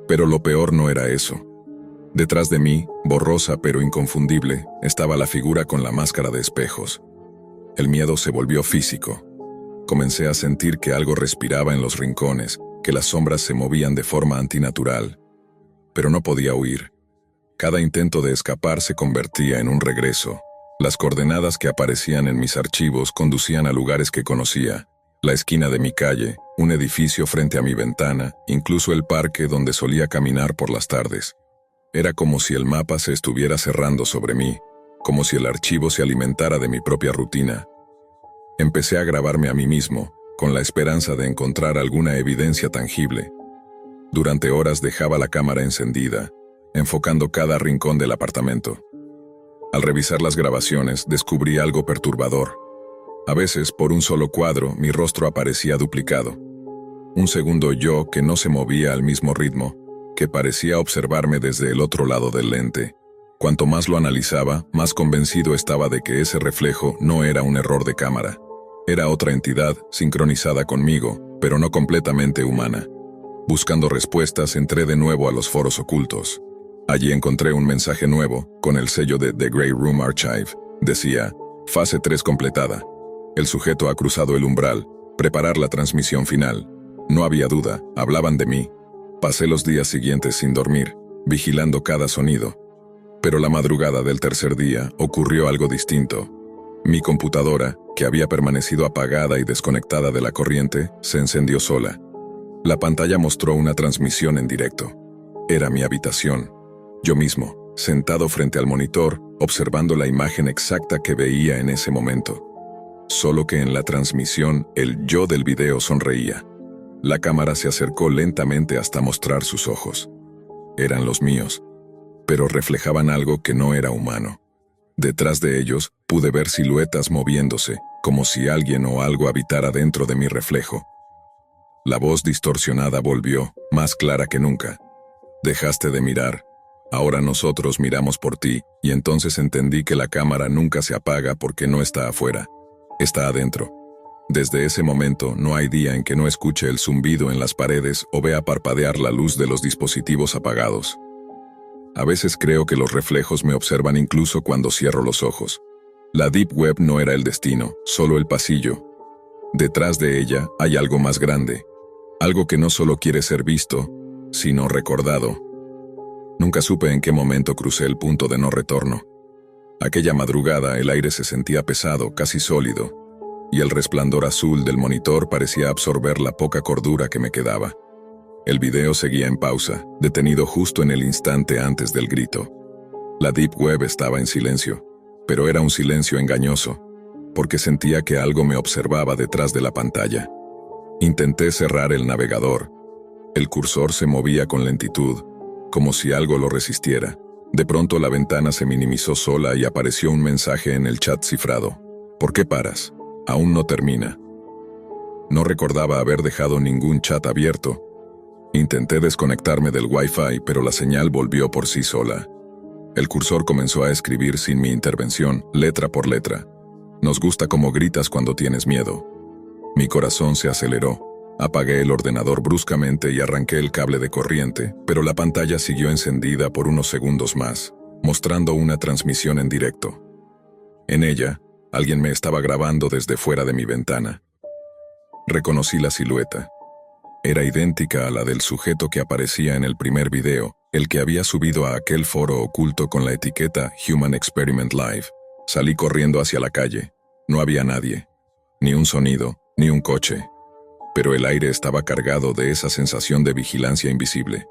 Pero lo peor no era eso. Detrás de mí, borrosa pero inconfundible, estaba la figura con la máscara de espejos. El miedo se volvió físico. Comencé a sentir que algo respiraba en los rincones, que las sombras se movían de forma antinatural. Pero no podía huir. Cada intento de escapar se convertía en un regreso. Las coordenadas que aparecían en mis archivos conducían a lugares que conocía: la esquina de mi calle, un edificio frente a mi ventana, incluso el parque donde solía caminar por las tardes. Era como si el mapa se estuviera cerrando sobre mí, como si el archivo se alimentara de mi propia rutina. Empecé a grabarme a mí mismo, con la esperanza de encontrar alguna evidencia tangible. Durante horas dejaba la cámara encendida, enfocando cada rincón del apartamento. Al revisar las grabaciones, descubrí algo perturbador. A veces, por un solo cuadro, mi rostro aparecía duplicado. Un segundo yo que no se movía al mismo ritmo, que parecía observarme desde el otro lado del lente. Cuanto más lo analizaba, más convencido estaba de que ese reflejo no era un error de cámara. Era otra entidad, sincronizada conmigo, pero no completamente humana. Buscando respuestas, entré de nuevo a los foros ocultos. Allí encontré un mensaje nuevo, con el sello de The Grey Room Archive. Decía: fase 3 completada. El sujeto ha cruzado el umbral. Preparar la transmisión final. No había duda, hablaban de mí. Pasé los días siguientes sin dormir, vigilando cada sonido. Pero la madrugada del tercer día ocurrió algo distinto. Mi computadora, que había permanecido apagada y desconectada de la corriente, se encendió sola. La pantalla mostró una transmisión en directo. Era mi habitación. Yo mismo, sentado frente al monitor, observando la imagen exacta que veía en ese momento. Solo que en la transmisión, el yo del video sonreía. La cámara se acercó lentamente hasta mostrar sus ojos. Eran los míos, pero reflejaban algo que no era humano. Detrás de ellos, pude ver siluetas moviéndose, como si alguien o algo habitara dentro de mi reflejo. La voz distorsionada volvió, más clara que nunca. Dejaste de mirar. Ahora nosotros miramos por ti, y entonces entendí que la cámara nunca se apaga porque no está afuera. Está adentro. Desde ese momento no hay día en que no escuche el zumbido en las paredes o vea parpadear la luz de los dispositivos apagados. A veces creo que los reflejos me observan incluso cuando cierro los ojos. La Deep Web no era el destino, solo el pasillo. Detrás de ella hay algo más grande. Algo que no solo quiere ser visto, sino recordado. Nunca supe en qué momento crucé el punto de no retorno. Aquella madrugada el aire se sentía pesado, casi sólido, y el resplandor azul del monitor parecía absorber la poca cordura que me quedaba. El video seguía en pausa, detenido justo en el instante antes del grito. La Deep Web estaba en silencio, pero era un silencio engañoso, porque sentía que algo me observaba detrás de la pantalla. Intenté cerrar el navegador. El cursor se movía con lentitud, como si algo lo resistiera. De pronto la ventana se minimizó sola y apareció un mensaje en el chat cifrado. ¿Por qué paras? Aún no termina. No recordaba haber dejado ningún chat abierto. Intenté desconectarme del Wi-Fi, pero la señal volvió por sí sola. El cursor comenzó a escribir sin mi intervención, letra por letra. Nos gusta cómo gritas cuando tienes miedo. Mi corazón se aceleró. Apagué el ordenador bruscamente y arranqué el cable de corriente, pero la pantalla siguió encendida por unos segundos más, mostrando una transmisión en directo. En ella, alguien me estaba grabando desde fuera de mi ventana. Reconocí la silueta. Era idéntica a la del sujeto que aparecía en el primer video, el que había subido a aquel foro oculto con la etiqueta Human Experiment Live. Salí corriendo hacia la calle. No había nadie. Ni un sonido, ni un coche. Pero el aire estaba cargado de esa sensación de vigilancia invisible.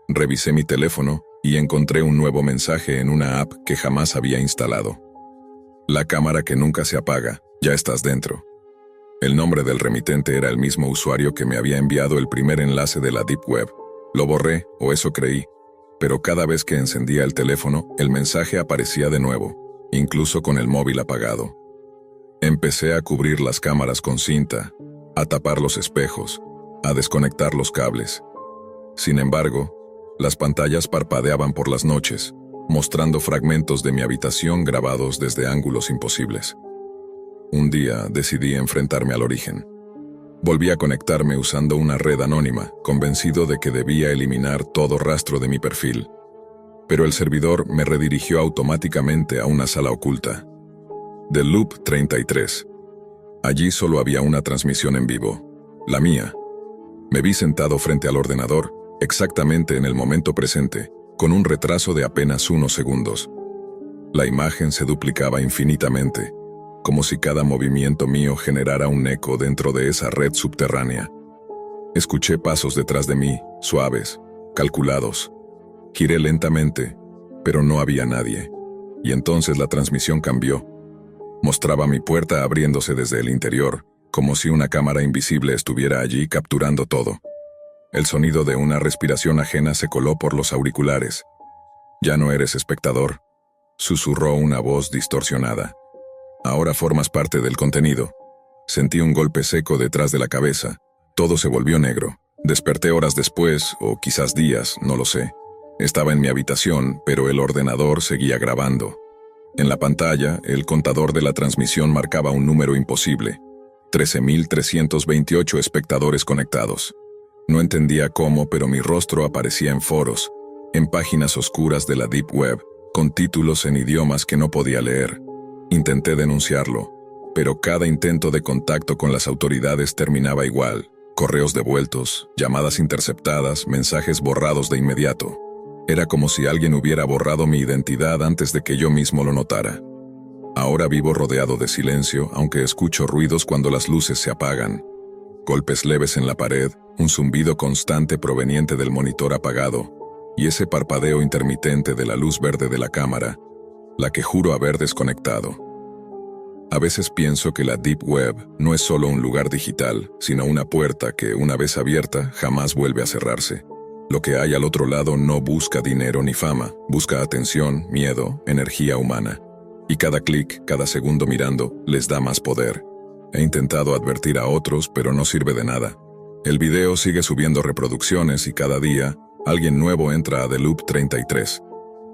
Revisé mi teléfono y encontré un nuevo mensaje en una app que jamás había instalado. La cámara que nunca se apaga, ya estás dentro. El nombre del remitente era el mismo usuario que me había enviado el primer enlace de la Deep Web. Lo borré, o eso creí, pero cada vez que encendía el teléfono, el mensaje aparecía de nuevo, incluso con el móvil apagado. Empecé a cubrir las cámaras con cinta, a tapar los espejos, a desconectar los cables. Sin embargo, las pantallas parpadeaban por las noches, mostrando fragmentos de mi habitación grabados desde ángulos imposibles. Un día decidí enfrentarme al origen. Volví a conectarme usando una red anónima, convencido de que debía eliminar todo rastro de mi perfil. Pero el servidor me redirigió automáticamente a una sala oculta. The Loop 33. Allí solo había una transmisión en vivo, la mía. Me vi sentado frente al ordenador, exactamente en el momento presente, con un retraso de apenas unos segundos. La imagen se duplicaba infinitamente, como si cada movimiento mío generara un eco dentro de esa red subterránea. Escuché pasos detrás de mí, suaves, calculados. Giré lentamente, pero no había nadie. Y entonces la transmisión cambió. Mostraba mi puerta abriéndose desde el interior, como si una cámara invisible estuviera allí capturando todo. El sonido de una respiración ajena se coló por los auriculares. «Ya no eres espectador», susurró una voz distorsionada. «Ahora formas parte del contenido». Sentí un golpe seco detrás de la cabeza. Todo se volvió negro. Desperté horas después, o quizás días, no lo sé. Estaba en mi habitación, pero el ordenador seguía grabando. En la pantalla, el contador de la transmisión marcaba un número imposible. 13.328 espectadores conectados. No entendía cómo, pero mi rostro aparecía en foros, en páginas oscuras de la Deep Web, con títulos en idiomas que no podía leer. Intenté denunciarlo, pero cada intento de contacto con las autoridades terminaba igual. Correos devueltos, llamadas interceptadas, mensajes borrados de inmediato. Era como si alguien hubiera borrado mi identidad antes de que yo mismo lo notara. Ahora vivo rodeado de silencio, aunque escucho ruidos cuando las luces se apagan. Golpes leves en la pared, un zumbido constante proveniente del monitor apagado, y ese parpadeo intermitente de la luz verde de la cámara, la que juro haber desconectado. A veces pienso que la Deep Web no es solo un lugar digital, sino una puerta que, una vez abierta, jamás vuelve a cerrarse. Lo que hay al otro lado no busca dinero ni fama, busca atención, miedo, energía humana. Y cada clic, cada segundo mirando, les da más poder. He intentado advertir a otros, pero no sirve de nada. El video sigue subiendo reproducciones y cada día, alguien nuevo entra a The Loop 33.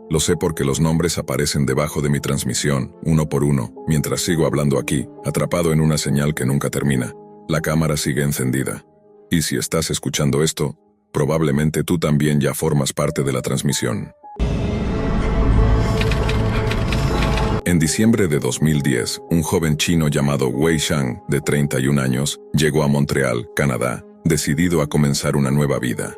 Lo sé porque los nombres aparecen debajo de mi transmisión, uno por uno, mientras sigo hablando aquí, atrapado en una señal que nunca termina. La cámara sigue encendida. Y si estás escuchando esto, probablemente tú también ya formas parte de la transmisión. En diciembre de 2010, un joven chino llamado Wei Shang, de 31 años, llegó a Montreal, Canadá, decidido a comenzar una nueva vida.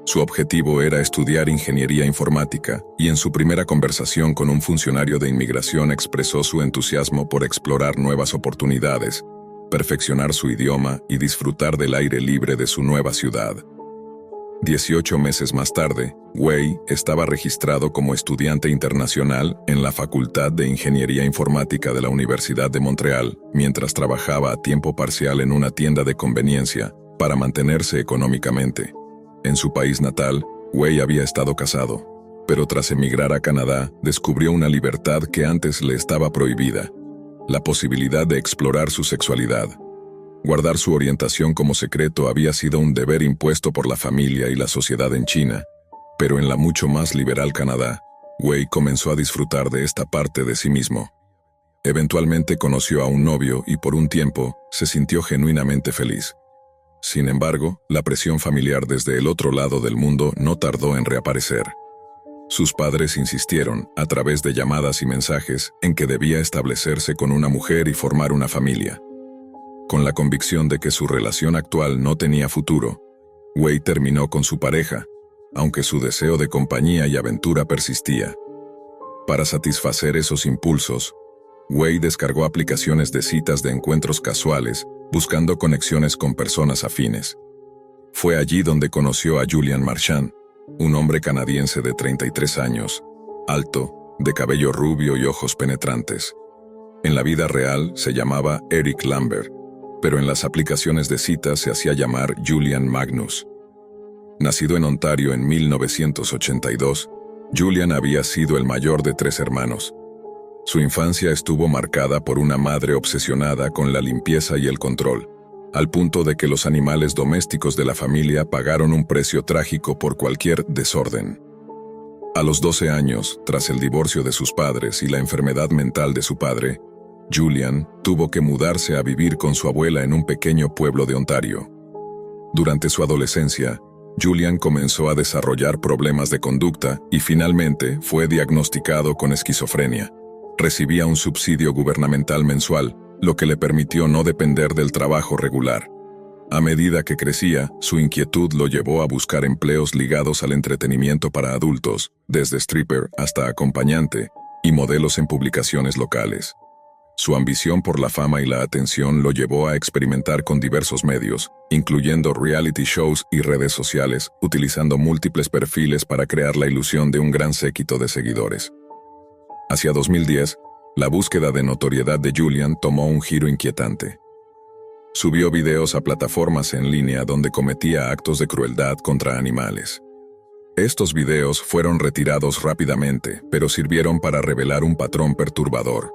Su objetivo era estudiar ingeniería informática, y en su primera conversación con un funcionario de inmigración expresó su entusiasmo por explorar nuevas oportunidades, perfeccionar su idioma y disfrutar del aire libre de su nueva ciudad. 18 meses más tarde, Wei estaba registrado como estudiante internacional en la Facultad de Ingeniería Informática de la Universidad de Montreal, mientras trabajaba a tiempo parcial en una tienda de conveniencia para mantenerse económicamente. En su país natal, Wei había estado casado, pero tras emigrar a Canadá, descubrió una libertad que antes le estaba prohibida: la posibilidad de explorar su sexualidad. Guardar su orientación como secreto había sido un deber impuesto por la familia y la sociedad en China, pero en la mucho más liberal Canadá, Wei comenzó a disfrutar de esta parte de sí mismo. Eventualmente conoció a un novio y por un tiempo se sintió genuinamente feliz. Sin embargo, la presión familiar desde el otro lado del mundo no tardó en reaparecer. Sus padres insistieron, a través de llamadas y mensajes, en que debía establecerse con una mujer y formar una familia. Con la convicción de que su relación actual no tenía futuro, Wei terminó con su pareja, aunque su deseo de compañía y aventura persistía. Para satisfacer esos impulsos, Wei descargó aplicaciones de citas de encuentros casuales, buscando conexiones con personas afines. Fue allí donde conoció a Julian Marchand, un hombre canadiense de 33 años, alto, de cabello rubio y ojos penetrantes. En la vida real se llamaba Eric Lambert, pero en las aplicaciones de citas se hacía llamar Julian Magnus. Nacido en Ontario en 1982, Julian había sido el mayor de 3 hermanos. Su infancia estuvo marcada por una madre obsesionada con la limpieza y el control, al punto de que los animales domésticos de la familia pagaron un precio trágico por cualquier desorden. A los 12 años, tras el divorcio de sus padres y la enfermedad mental de su padre, Julian tuvo que mudarse a vivir con su abuela en un pequeño pueblo de Ontario. Durante su adolescencia, Julian comenzó a desarrollar problemas de conducta y finalmente fue diagnosticado con esquizofrenia. Recibía un subsidio gubernamental mensual, lo que le permitió no depender del trabajo regular. A medida que crecía, su inquietud lo llevó a buscar empleos ligados al entretenimiento para adultos, desde stripper hasta acompañante, y modelos en publicaciones locales. Su ambición por la fama y la atención lo llevó a experimentar con diversos medios, incluyendo reality shows y redes sociales, utilizando múltiples perfiles para crear la ilusión de un gran séquito de seguidores. Hacia 2010, la búsqueda de notoriedad de Julian tomó un giro inquietante. Subió videos a plataformas en línea donde cometía actos de crueldad contra animales. Estos videos fueron retirados rápidamente, pero sirvieron para revelar un patrón perturbador.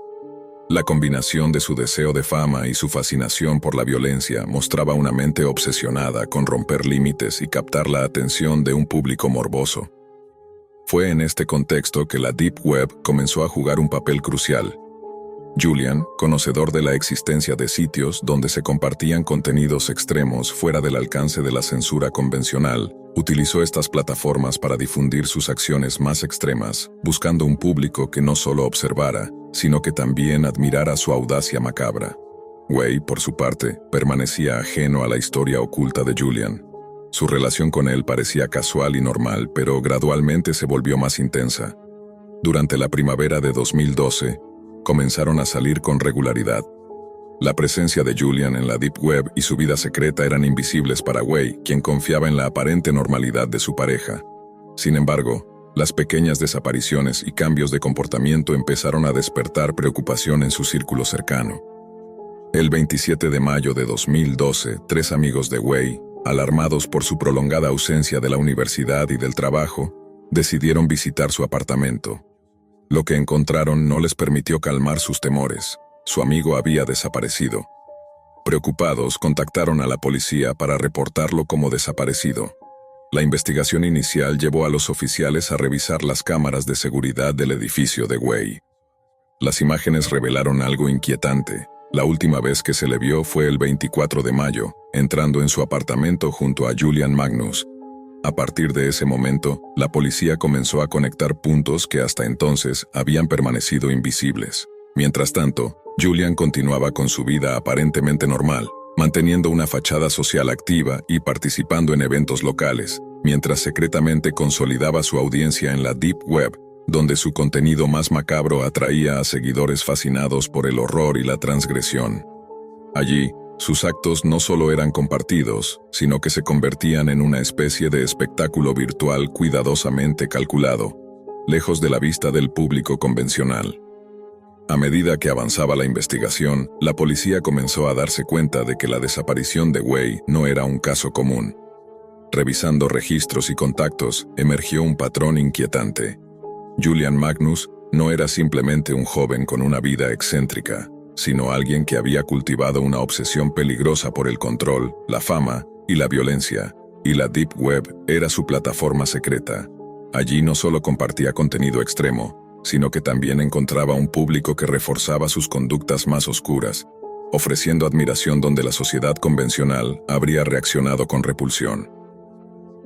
La combinación de su deseo de fama y su fascinación por la violencia mostraba una mente obsesionada con romper límites y captar la atención de un público morboso. Fue en este contexto que la Deep Web comenzó a jugar un papel crucial. Julian, conocedor de la existencia de sitios donde se compartían contenidos extremos fuera del alcance de la censura convencional, utilizó estas plataformas para difundir sus acciones más extremas, buscando un público que no solo observara, sino que también admirara su audacia macabra. Wei, por su parte, permanecía ajeno a la historia oculta de Julian. Su relación con él parecía casual y normal, pero gradualmente se volvió más intensa. Durante la primavera de 2012, comenzaron a salir con regularidad. La presencia de Julian en la Deep Web y su vida secreta eran invisibles para Wei, quien confiaba en la aparente normalidad de su pareja. Sin embargo, las pequeñas desapariciones y cambios de comportamiento empezaron a despertar preocupación en su círculo cercano. El 27 de mayo de 2012, 3 amigos de Wei, alarmados por su prolongada ausencia de la universidad y del trabajo, decidieron visitar su apartamento. Lo que encontraron no les permitió calmar sus temores. Su amigo había desaparecido. Preocupados, contactaron a la policía para reportarlo como desaparecido. La investigación inicial llevó a los oficiales a revisar las cámaras de seguridad del edificio de Wei. Las imágenes revelaron algo inquietante. La última vez que se le vio fue el 24 de mayo, entrando en su apartamento junto a Julian Magnus. A partir de ese momento, la policía comenzó a conectar puntos que hasta entonces habían permanecido invisibles. Mientras tanto, Julian continuaba con su vida aparentemente normal, manteniendo una fachada social activa y participando en eventos locales, mientras secretamente consolidaba su audiencia en la Deep Web, donde su contenido más macabro atraía a seguidores fascinados por el horror y la transgresión. Allí, sus actos no solo eran compartidos, sino que se convertían en una especie de espectáculo virtual cuidadosamente calculado, lejos de la vista del público convencional. A medida que avanzaba la investigación, la policía comenzó a darse cuenta de que la desaparición de Wei no era un caso común. Revisando registros y contactos, emergió un patrón inquietante. Julian Magnus no era simplemente un joven con una vida excéntrica, sino alguien que había cultivado una obsesión peligrosa por el control, la fama y la violencia, y la Deep Web era su plataforma secreta. Allí no solo compartía contenido extremo, sino que también encontraba un público que reforzaba sus conductas más oscuras, ofreciendo admiración donde la sociedad convencional habría reaccionado con repulsión.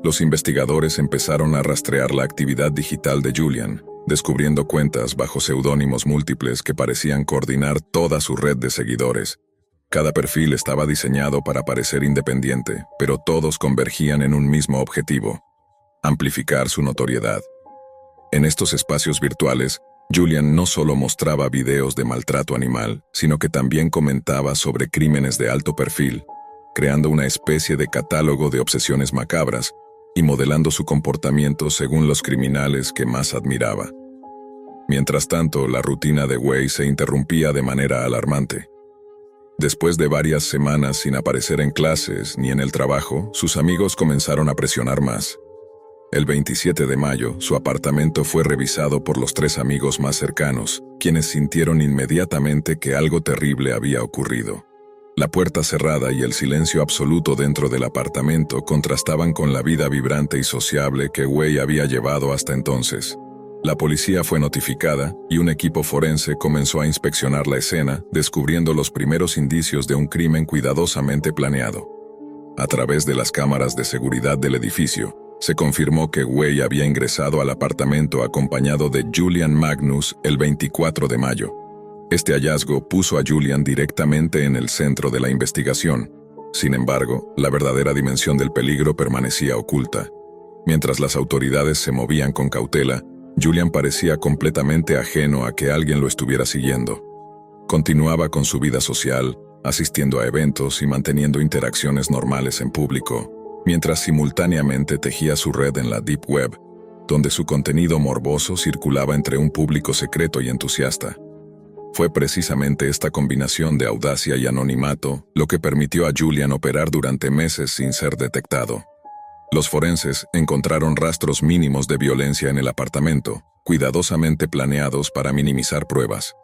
Los investigadores empezaron a rastrear la actividad digital de Julian, descubriendo cuentas bajo seudónimos múltiples que parecían coordinar toda su red de seguidores. Cada perfil estaba diseñado para parecer independiente, pero todos convergían en un mismo objetivo: amplificar su notoriedad. En estos espacios virtuales, Julian no solo mostraba videos de maltrato animal, sino que también comentaba sobre crímenes de alto perfil, creando una especie de catálogo de obsesiones macabras y modelando su comportamiento según los criminales que más admiraba. Mientras tanto, la rutina de Wei se interrumpía de manera alarmante. Después de varias semanas sin aparecer en clases ni en el trabajo, sus amigos comenzaron a presionar más. El 27 de mayo, su apartamento fue revisado por los 3 amigos más cercanos, quienes sintieron inmediatamente que algo terrible había ocurrido. La puerta cerrada y el silencio absoluto dentro del apartamento contrastaban con la vida vibrante y sociable que Wei había llevado hasta entonces. La policía fue notificada y un equipo forense comenzó a inspeccionar la escena, descubriendo los primeros indicios de un crimen cuidadosamente planeado. A través de las cámaras de seguridad del edificio, se confirmó que Way había ingresado al apartamento acompañado de Julian Magnus el 24 de mayo. Este hallazgo puso a Julian directamente en el centro de la investigación. Sin embargo, la verdadera dimensión del peligro permanecía oculta. Mientras las autoridades se movían con cautela, Julian parecía completamente ajeno a que alguien lo estuviera siguiendo. Continuaba con su vida social, asistiendo a eventos y manteniendo interacciones normales en público, mientras simultáneamente tejía su red en la Deep Web, donde su contenido morboso circulaba entre un público secreto y entusiasta. Fue precisamente esta combinación de audacia y anonimato lo que permitió a Julian operar durante meses sin ser detectado. Los forenses encontraron rastros mínimos de violencia en el apartamento, cuidadosamente planeados para minimizar pruebas.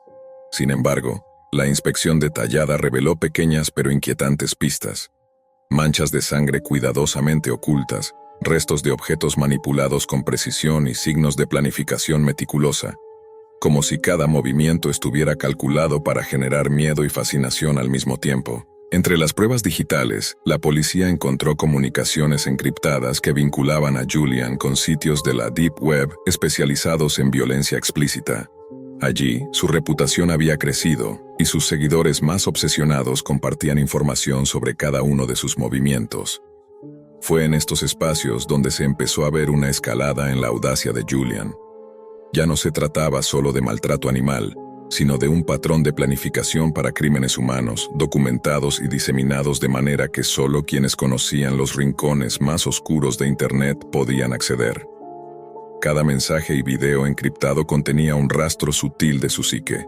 Sin embargo, la inspección detallada reveló pequeñas pero inquietantes pistas. Manchas de sangre cuidadosamente ocultas, restos de objetos manipulados con precisión y signos de planificación meticulosa, como si cada movimiento estuviera calculado para generar miedo y fascinación al mismo tiempo. Entre las pruebas digitales, la policía encontró comunicaciones encriptadas que vinculaban a Julian con sitios de la Deep Web especializados en violencia explícita. Allí, su reputación había crecido, y sus seguidores más obsesionados compartían información sobre cada uno de sus movimientos. Fue en estos espacios donde se empezó a ver una escalada en la audacia de Julian. Ya no se trataba solo de maltrato animal, sino de un patrón de planificación para crímenes humanos, documentados y diseminados de manera que solo quienes conocían los rincones más oscuros de Internet podían acceder. Cada mensaje y video encriptado contenía un rastro sutil de su psique.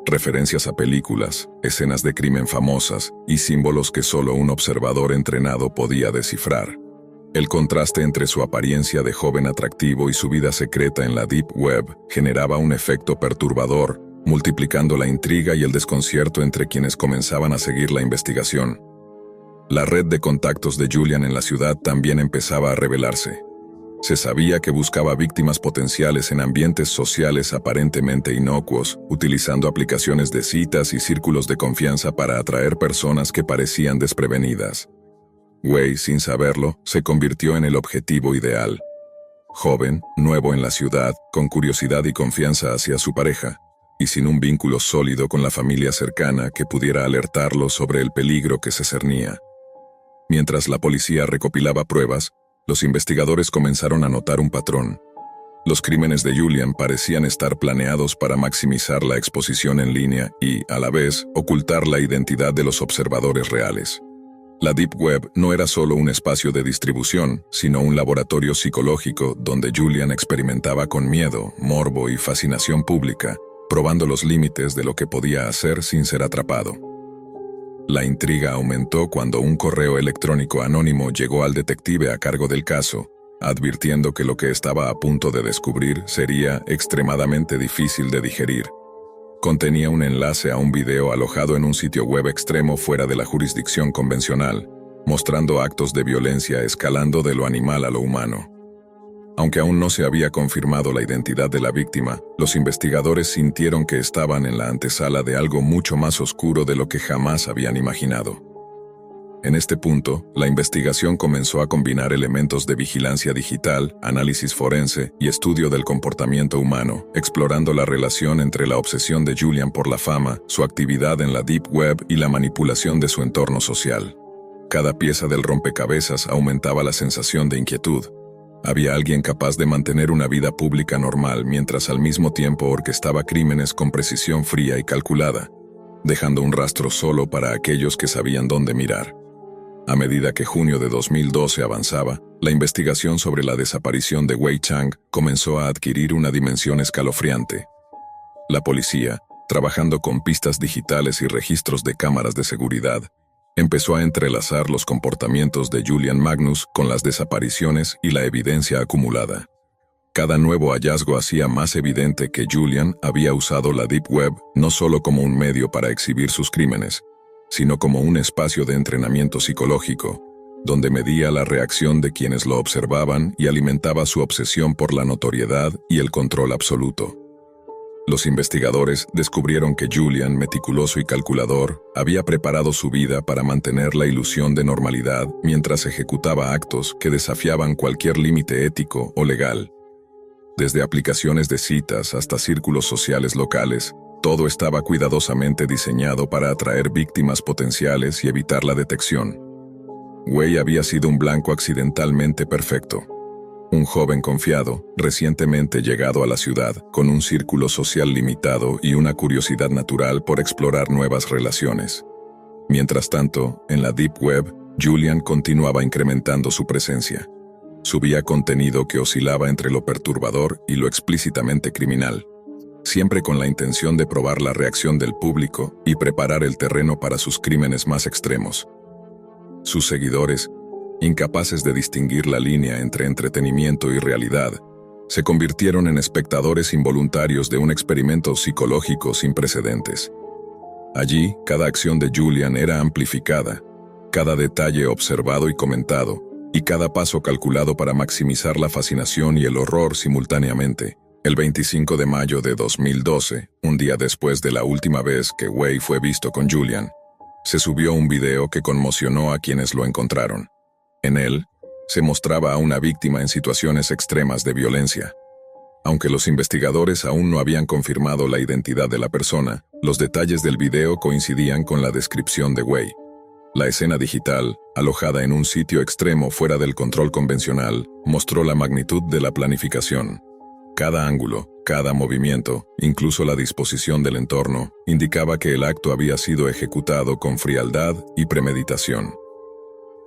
Referencias a películas, escenas de crimen famosas y símbolos que solo un observador entrenado podía descifrar. El contraste entre su apariencia de joven atractivo y su vida secreta en la Deep Web generaba un efecto perturbador, multiplicando la intriga y el desconcierto entre quienes comenzaban a seguir la investigación. La red de contactos de Julian en la ciudad también empezaba a revelarse. Se sabía que buscaba víctimas potenciales en ambientes sociales aparentemente inocuos, utilizando aplicaciones de citas y círculos de confianza para atraer personas que parecían desprevenidas. Way, sin saberlo, se convirtió en el objetivo ideal. Joven, nuevo en la ciudad, con curiosidad y confianza hacia su pareja, y sin un vínculo sólido con la familia cercana que pudiera alertarlo sobre el peligro que se cernía. Mientras la policía recopilaba pruebas, los investigadores comenzaron a notar un patrón. Los crímenes de Julian parecían estar planeados para maximizar la exposición en línea y, a la vez, ocultar la identidad de los observadores reales. La Deep Web no era solo un espacio de distribución, sino un laboratorio psicológico donde Julian experimentaba con miedo, morbo y fascinación pública, probando los límites de lo que podía hacer sin ser atrapado. La intriga aumentó cuando un correo electrónico anónimo llegó al detective a cargo del caso, advirtiendo que lo que estaba a punto de descubrir sería extremadamente difícil de digerir. Contenía un enlace a un video alojado en un sitio web extremo fuera de la jurisdicción convencional, mostrando actos de violencia escalando de lo animal a lo humano. Aunque aún no se había confirmado la identidad de la víctima, los investigadores sintieron que estaban en la antesala de algo mucho más oscuro de lo que jamás habían imaginado. En este punto, la investigación comenzó a combinar elementos de vigilancia digital, análisis forense y estudio del comportamiento humano, explorando la relación entre la obsesión de Julian por la fama, su actividad en la Deep Web y la manipulación de su entorno social. Cada pieza del rompecabezas aumentaba la sensación de inquietud. Había alguien capaz de mantener una vida pública normal mientras al mismo tiempo orquestaba crímenes con precisión fría y calculada, dejando un rastro solo para aquellos que sabían dónde mirar. A medida que junio de 2012 avanzaba, la investigación sobre la desaparición de Wei Chang comenzó a adquirir una dimensión escalofriante. La policía, trabajando con pistas digitales y registros de cámaras de seguridad, empezó a entrelazar los comportamientos de Julian Magnus con las desapariciones y la evidencia acumulada. Cada nuevo hallazgo hacía más evidente que Julian había usado la Deep Web no solo como un medio para exhibir sus crímenes, sino como un espacio de entrenamiento psicológico, donde medía la reacción de quienes lo observaban y alimentaba su obsesión por la notoriedad y el control absoluto. Los investigadores descubrieron que Julian, meticuloso y calculador, había preparado su vida para mantener la ilusión de normalidad mientras ejecutaba actos que desafiaban cualquier límite ético o legal. Desde aplicaciones de citas hasta círculos sociales locales, todo estaba cuidadosamente diseñado para atraer víctimas potenciales y evitar la detección. Wei había sido un blanco accidentalmente perfecto. Un joven confiado, recientemente llegado a la ciudad, con un círculo social limitado y una curiosidad natural por explorar nuevas relaciones. Mientras tanto, en la Deep Web, Julian continuaba incrementando su presencia. Subía contenido que oscilaba entre lo perturbador y lo explícitamente criminal, siempre con la intención de probar la reacción del público y preparar el terreno para sus crímenes más extremos. Sus seguidores, incapaces de distinguir la línea entre entretenimiento y realidad, se convirtieron en espectadores involuntarios de un experimento psicológico sin precedentes. Allí, cada acción de Julian era amplificada, cada detalle observado y comentado, y cada paso calculado para maximizar la fascinación y el horror simultáneamente. El 25 de mayo de 2012, un día después de la última vez que Wei fue visto con Julian, se subió un video que conmocionó a quienes lo encontraron. En él, se mostraba a una víctima en situaciones extremas de violencia. Aunque los investigadores aún no habían confirmado la identidad de la persona, los detalles del video coincidían con la descripción de Wei. La escena digital, alojada en un sitio extremo fuera del control convencional, mostró la magnitud de la planificación. Cada ángulo, cada movimiento, incluso la disposición del entorno, indicaba que el acto había sido ejecutado con frialdad y premeditación.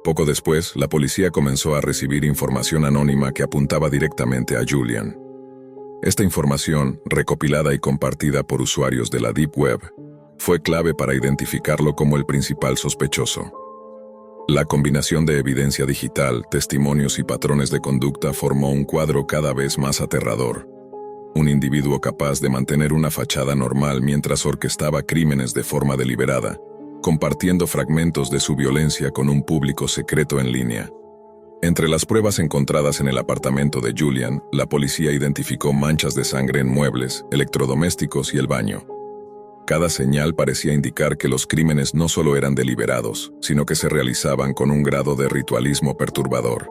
Poco después, la policía comenzó a recibir información anónima que apuntaba directamente a Julian. Esta información, recopilada y compartida por usuarios de la Deep Web, fue clave para identificarlo como el principal sospechoso. La combinación de evidencia digital, testimonios y patrones de conducta formó un cuadro cada vez más aterrador. Un individuo capaz de mantener una fachada normal mientras orquestaba crímenes de forma deliberada, compartiendo fragmentos de su violencia con un público secreto en línea. Entre las pruebas encontradas en el apartamento de Julian, la policía identificó manchas de sangre en muebles, electrodomésticos y el baño. Cada señal parecía indicar que los crímenes no solo eran deliberados, sino que se realizaban con un grado de ritualismo perturbador.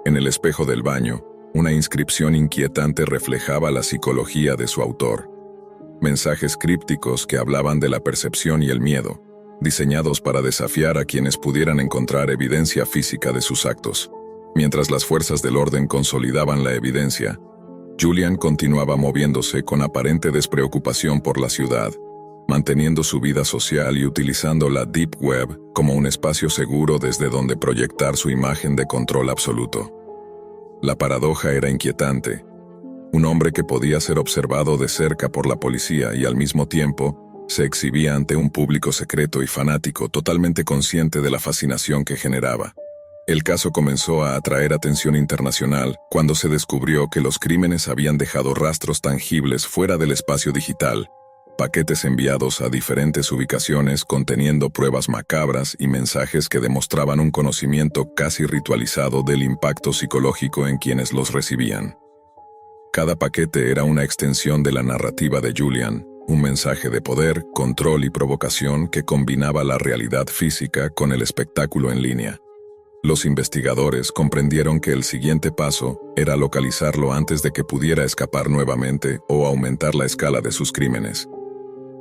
En el espejo del baño, una inscripción inquietante reflejaba la psicología de su autor. Mensajes crípticos que hablaban de la percepción y el miedo, diseñados para desafiar a quienes pudieran encontrar evidencia física de sus actos. Mientras las fuerzas del orden consolidaban la evidencia, Julian continuaba moviéndose con aparente despreocupación por la ciudad, manteniendo su vida social y utilizando la Deep Web como un espacio seguro desde donde proyectar su imagen de control absoluto. La paradoja era inquietante. Un hombre que podía ser observado de cerca por la policía y al mismo tiempo se exhibía ante un público secreto y fanático totalmente consciente de la fascinación que generaba. El caso comenzó a atraer atención internacional cuando se descubrió que los crímenes habían dejado rastros tangibles fuera del espacio digital, paquetes enviados a diferentes ubicaciones conteniendo pruebas macabras y mensajes que demostraban un conocimiento casi ritualizado del impacto psicológico en quienes los recibían. Cada paquete era una extensión de la narrativa de Julian, un mensaje de poder, control y provocación que combinaba la realidad física con el espectáculo en línea. Los investigadores comprendieron que el siguiente paso era localizarlo antes de que pudiera escapar nuevamente o aumentar la escala de sus crímenes.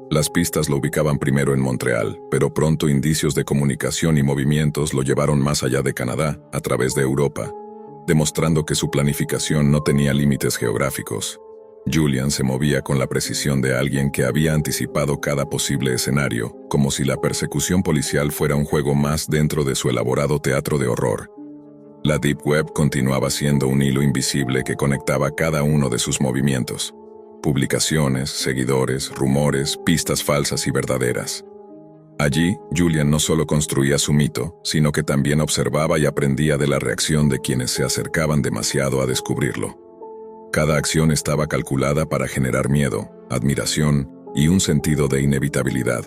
Las pistas lo ubicaban primero en Montreal, pero pronto indicios de comunicación y movimientos lo llevaron más allá de Canadá, a través de Europa, demostrando que su planificación no tenía límites geográficos. Julian se movía con la precisión de alguien que había anticipado cada posible escenario, como si la persecución policial fuera un juego más dentro de su elaborado teatro de horror. La Deep Web continuaba siendo un hilo invisible que conectaba cada uno de sus movimientos. Publicaciones, seguidores, rumores, pistas falsas y verdaderas. Allí, Julian no solo construía su mito, sino que también observaba y aprendía de la reacción de quienes se acercaban demasiado a descubrirlo. Cada acción estaba calculada para generar miedo, admiración y un sentido de inevitabilidad,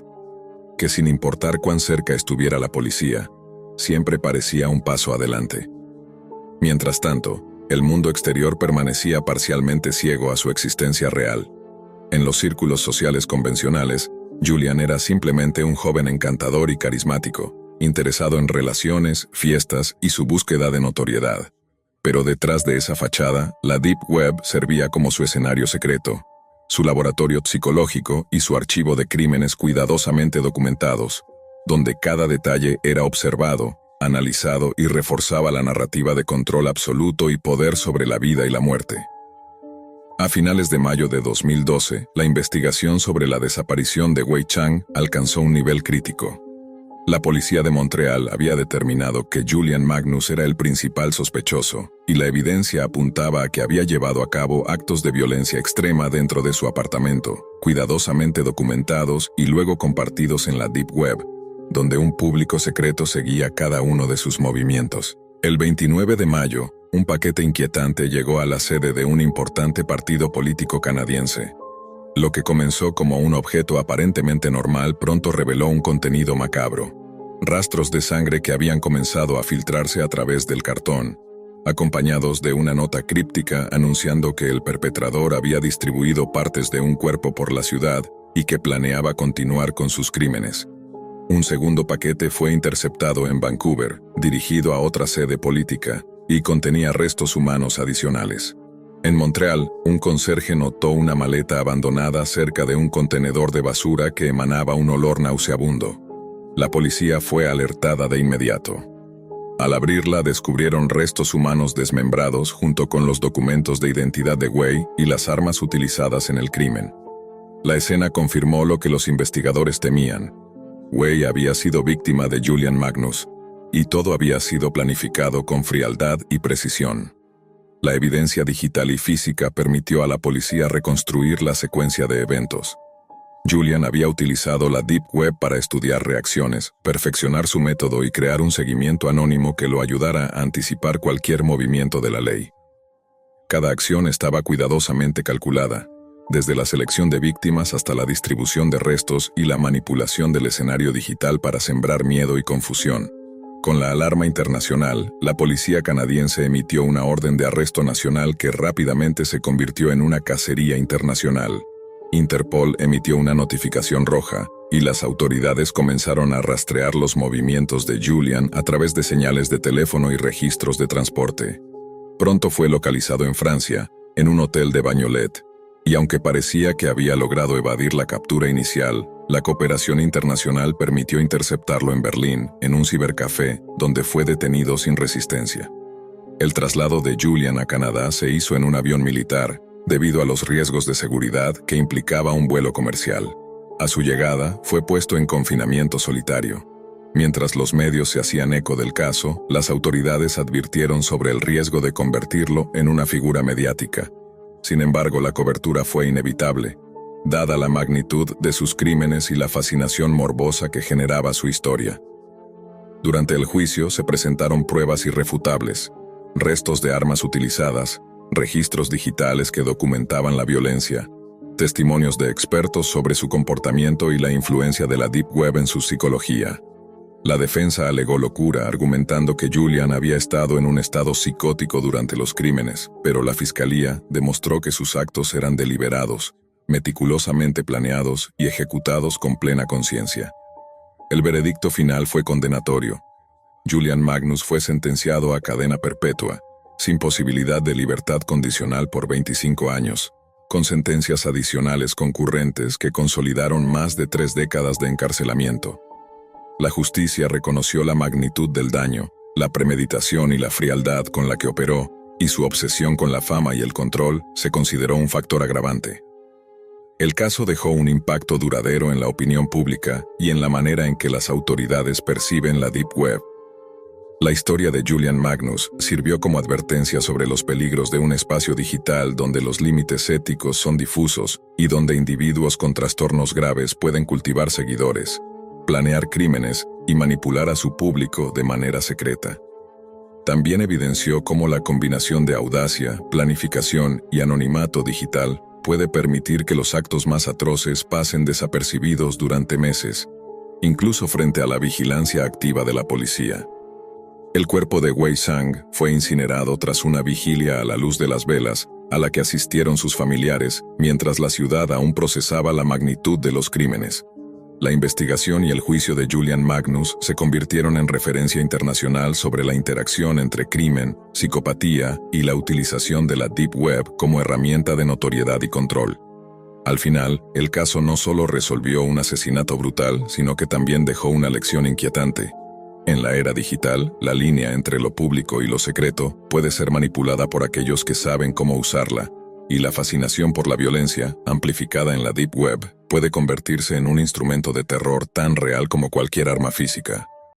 que sin importar cuán cerca estuviera la policía, siempre parecía un paso adelante. Mientras tanto, el mundo exterior permanecía parcialmente ciego a su existencia real. En los círculos sociales convencionales, Julian era simplemente un joven encantador y carismático, interesado en relaciones, fiestas y su búsqueda de notoriedad. Pero detrás de esa fachada, la Deep Web servía como su escenario secreto, su laboratorio psicológico y su archivo de crímenes cuidadosamente documentados, donde cada detalle era observado, analizado y reforzaba la narrativa de control absoluto y poder sobre la vida y la muerte. A finales de mayo de 2012, la investigación sobre la desaparición de Wei Chang alcanzó un nivel crítico. La policía de Montreal había determinado que Julian Magnus era el principal sospechoso, y la evidencia apuntaba a que había llevado a cabo actos de violencia extrema dentro de su apartamento, cuidadosamente documentados y luego compartidos en la Deep Web, donde un público secreto seguía cada uno de sus movimientos. El 29 de mayo, un paquete inquietante llegó a la sede de un importante partido político canadiense. Lo que comenzó como un objeto aparentemente normal pronto reveló un contenido macabro. Rastros de sangre que habían comenzado a filtrarse a través del cartón, acompañados de una nota críptica anunciando que el perpetrador había distribuido partes de un cuerpo por la ciudad y que planeaba continuar con sus crímenes. Un segundo paquete fue interceptado en Vancouver, dirigido a otra sede política, y contenía restos humanos adicionales. En Montreal, un conserje notó una maleta abandonada cerca de un contenedor de basura que emanaba un olor nauseabundo. La policía fue alertada de inmediato. Al abrirla, descubrieron restos humanos desmembrados junto con los documentos de identidad de Wei y las armas utilizadas en el crimen. La escena confirmó lo que los investigadores temían. Wei había sido víctima de Julian Magnus, y todo había sido planificado con frialdad y precisión. La evidencia digital y física permitió a la policía reconstruir la secuencia de eventos. Julian había utilizado la Deep Web para estudiar reacciones, perfeccionar su método y crear un seguimiento anónimo que lo ayudara a anticipar cualquier movimiento de la ley. Cada acción estaba cuidadosamente calculada, desde la selección de víctimas hasta la distribución de restos y la manipulación del escenario digital para sembrar miedo y confusión. Con la alarma internacional, la policía canadiense emitió una orden de arresto nacional que rápidamente se convirtió en una cacería internacional. Interpol emitió una notificación roja, y las autoridades comenzaron a rastrear los movimientos de Julian a través de señales de teléfono y registros de transporte. Pronto fue localizado en Francia, en un hotel de Bagnolet, y aunque parecía que había logrado evadir la captura inicial, la cooperación internacional permitió interceptarlo en Berlín, en un cibercafé, donde fue detenido sin resistencia. El traslado de Julian a Canadá se hizo en un avión militar, debido a los riesgos de seguridad que implicaba un vuelo comercial. A su llegada, fue puesto en confinamiento solitario. Mientras los medios se hacían eco del caso, las autoridades advirtieron sobre el riesgo de convertirlo en una figura mediática. Sin embargo, la cobertura fue inevitable, dada la magnitud de sus crímenes y la fascinación morbosa que generaba su historia. Durante el juicio se presentaron pruebas irrefutables, restos de armas utilizadas, registros digitales que documentaban la violencia, testimonios de expertos sobre su comportamiento y la influencia de la Deep Web en su psicología. La defensa alegó locura, argumentando que Julian había estado en un estado psicótico durante los crímenes, pero la fiscalía demostró que sus actos eran deliberados, meticulosamente planeados y ejecutados con plena conciencia. El veredicto final fue condenatorio. Julian Magnus fue sentenciado a cadena perpetua, sin posibilidad de libertad condicional por 25 años, con sentencias adicionales concurrentes que consolidaron más de 3 décadas de encarcelamiento. La justicia reconoció la magnitud del daño, la premeditación y la frialdad con la que operó, y su obsesión con la fama y el control se consideró un factor agravante. El caso dejó un impacto duradero en la opinión pública y en la manera en que las autoridades perciben la Deep Web. La historia de Julian Magnus sirvió como advertencia sobre los peligros de un espacio digital donde los límites éticos son difusos y donde individuos con trastornos graves pueden cultivar seguidores, planear crímenes y manipular a su público de manera secreta. También evidenció cómo la combinación de audacia, planificación y anonimato digital puede permitir que los actos más atroces pasen desapercibidos durante meses, incluso frente a la vigilancia activa de la policía. El cuerpo de Wei Zhang fue incinerado tras una vigilia a la luz de las velas, a la que asistieron sus familiares, mientras la ciudad aún procesaba la magnitud de los crímenes. La investigación y el juicio de Julian Magnus se convirtieron en referencia internacional sobre la interacción entre crimen, psicopatía y la utilización de la Deep Web como herramienta de notoriedad y control. Al final, el caso no solo resolvió un asesinato brutal, sino que también dejó una lección inquietante. En la era digital, la línea entre lo público y lo secreto puede ser manipulada por aquellos que saben cómo usarla, y la fascinación por la violencia, amplificada en la Deep Web, puede convertirse en un instrumento de terror tan real como cualquier arma física.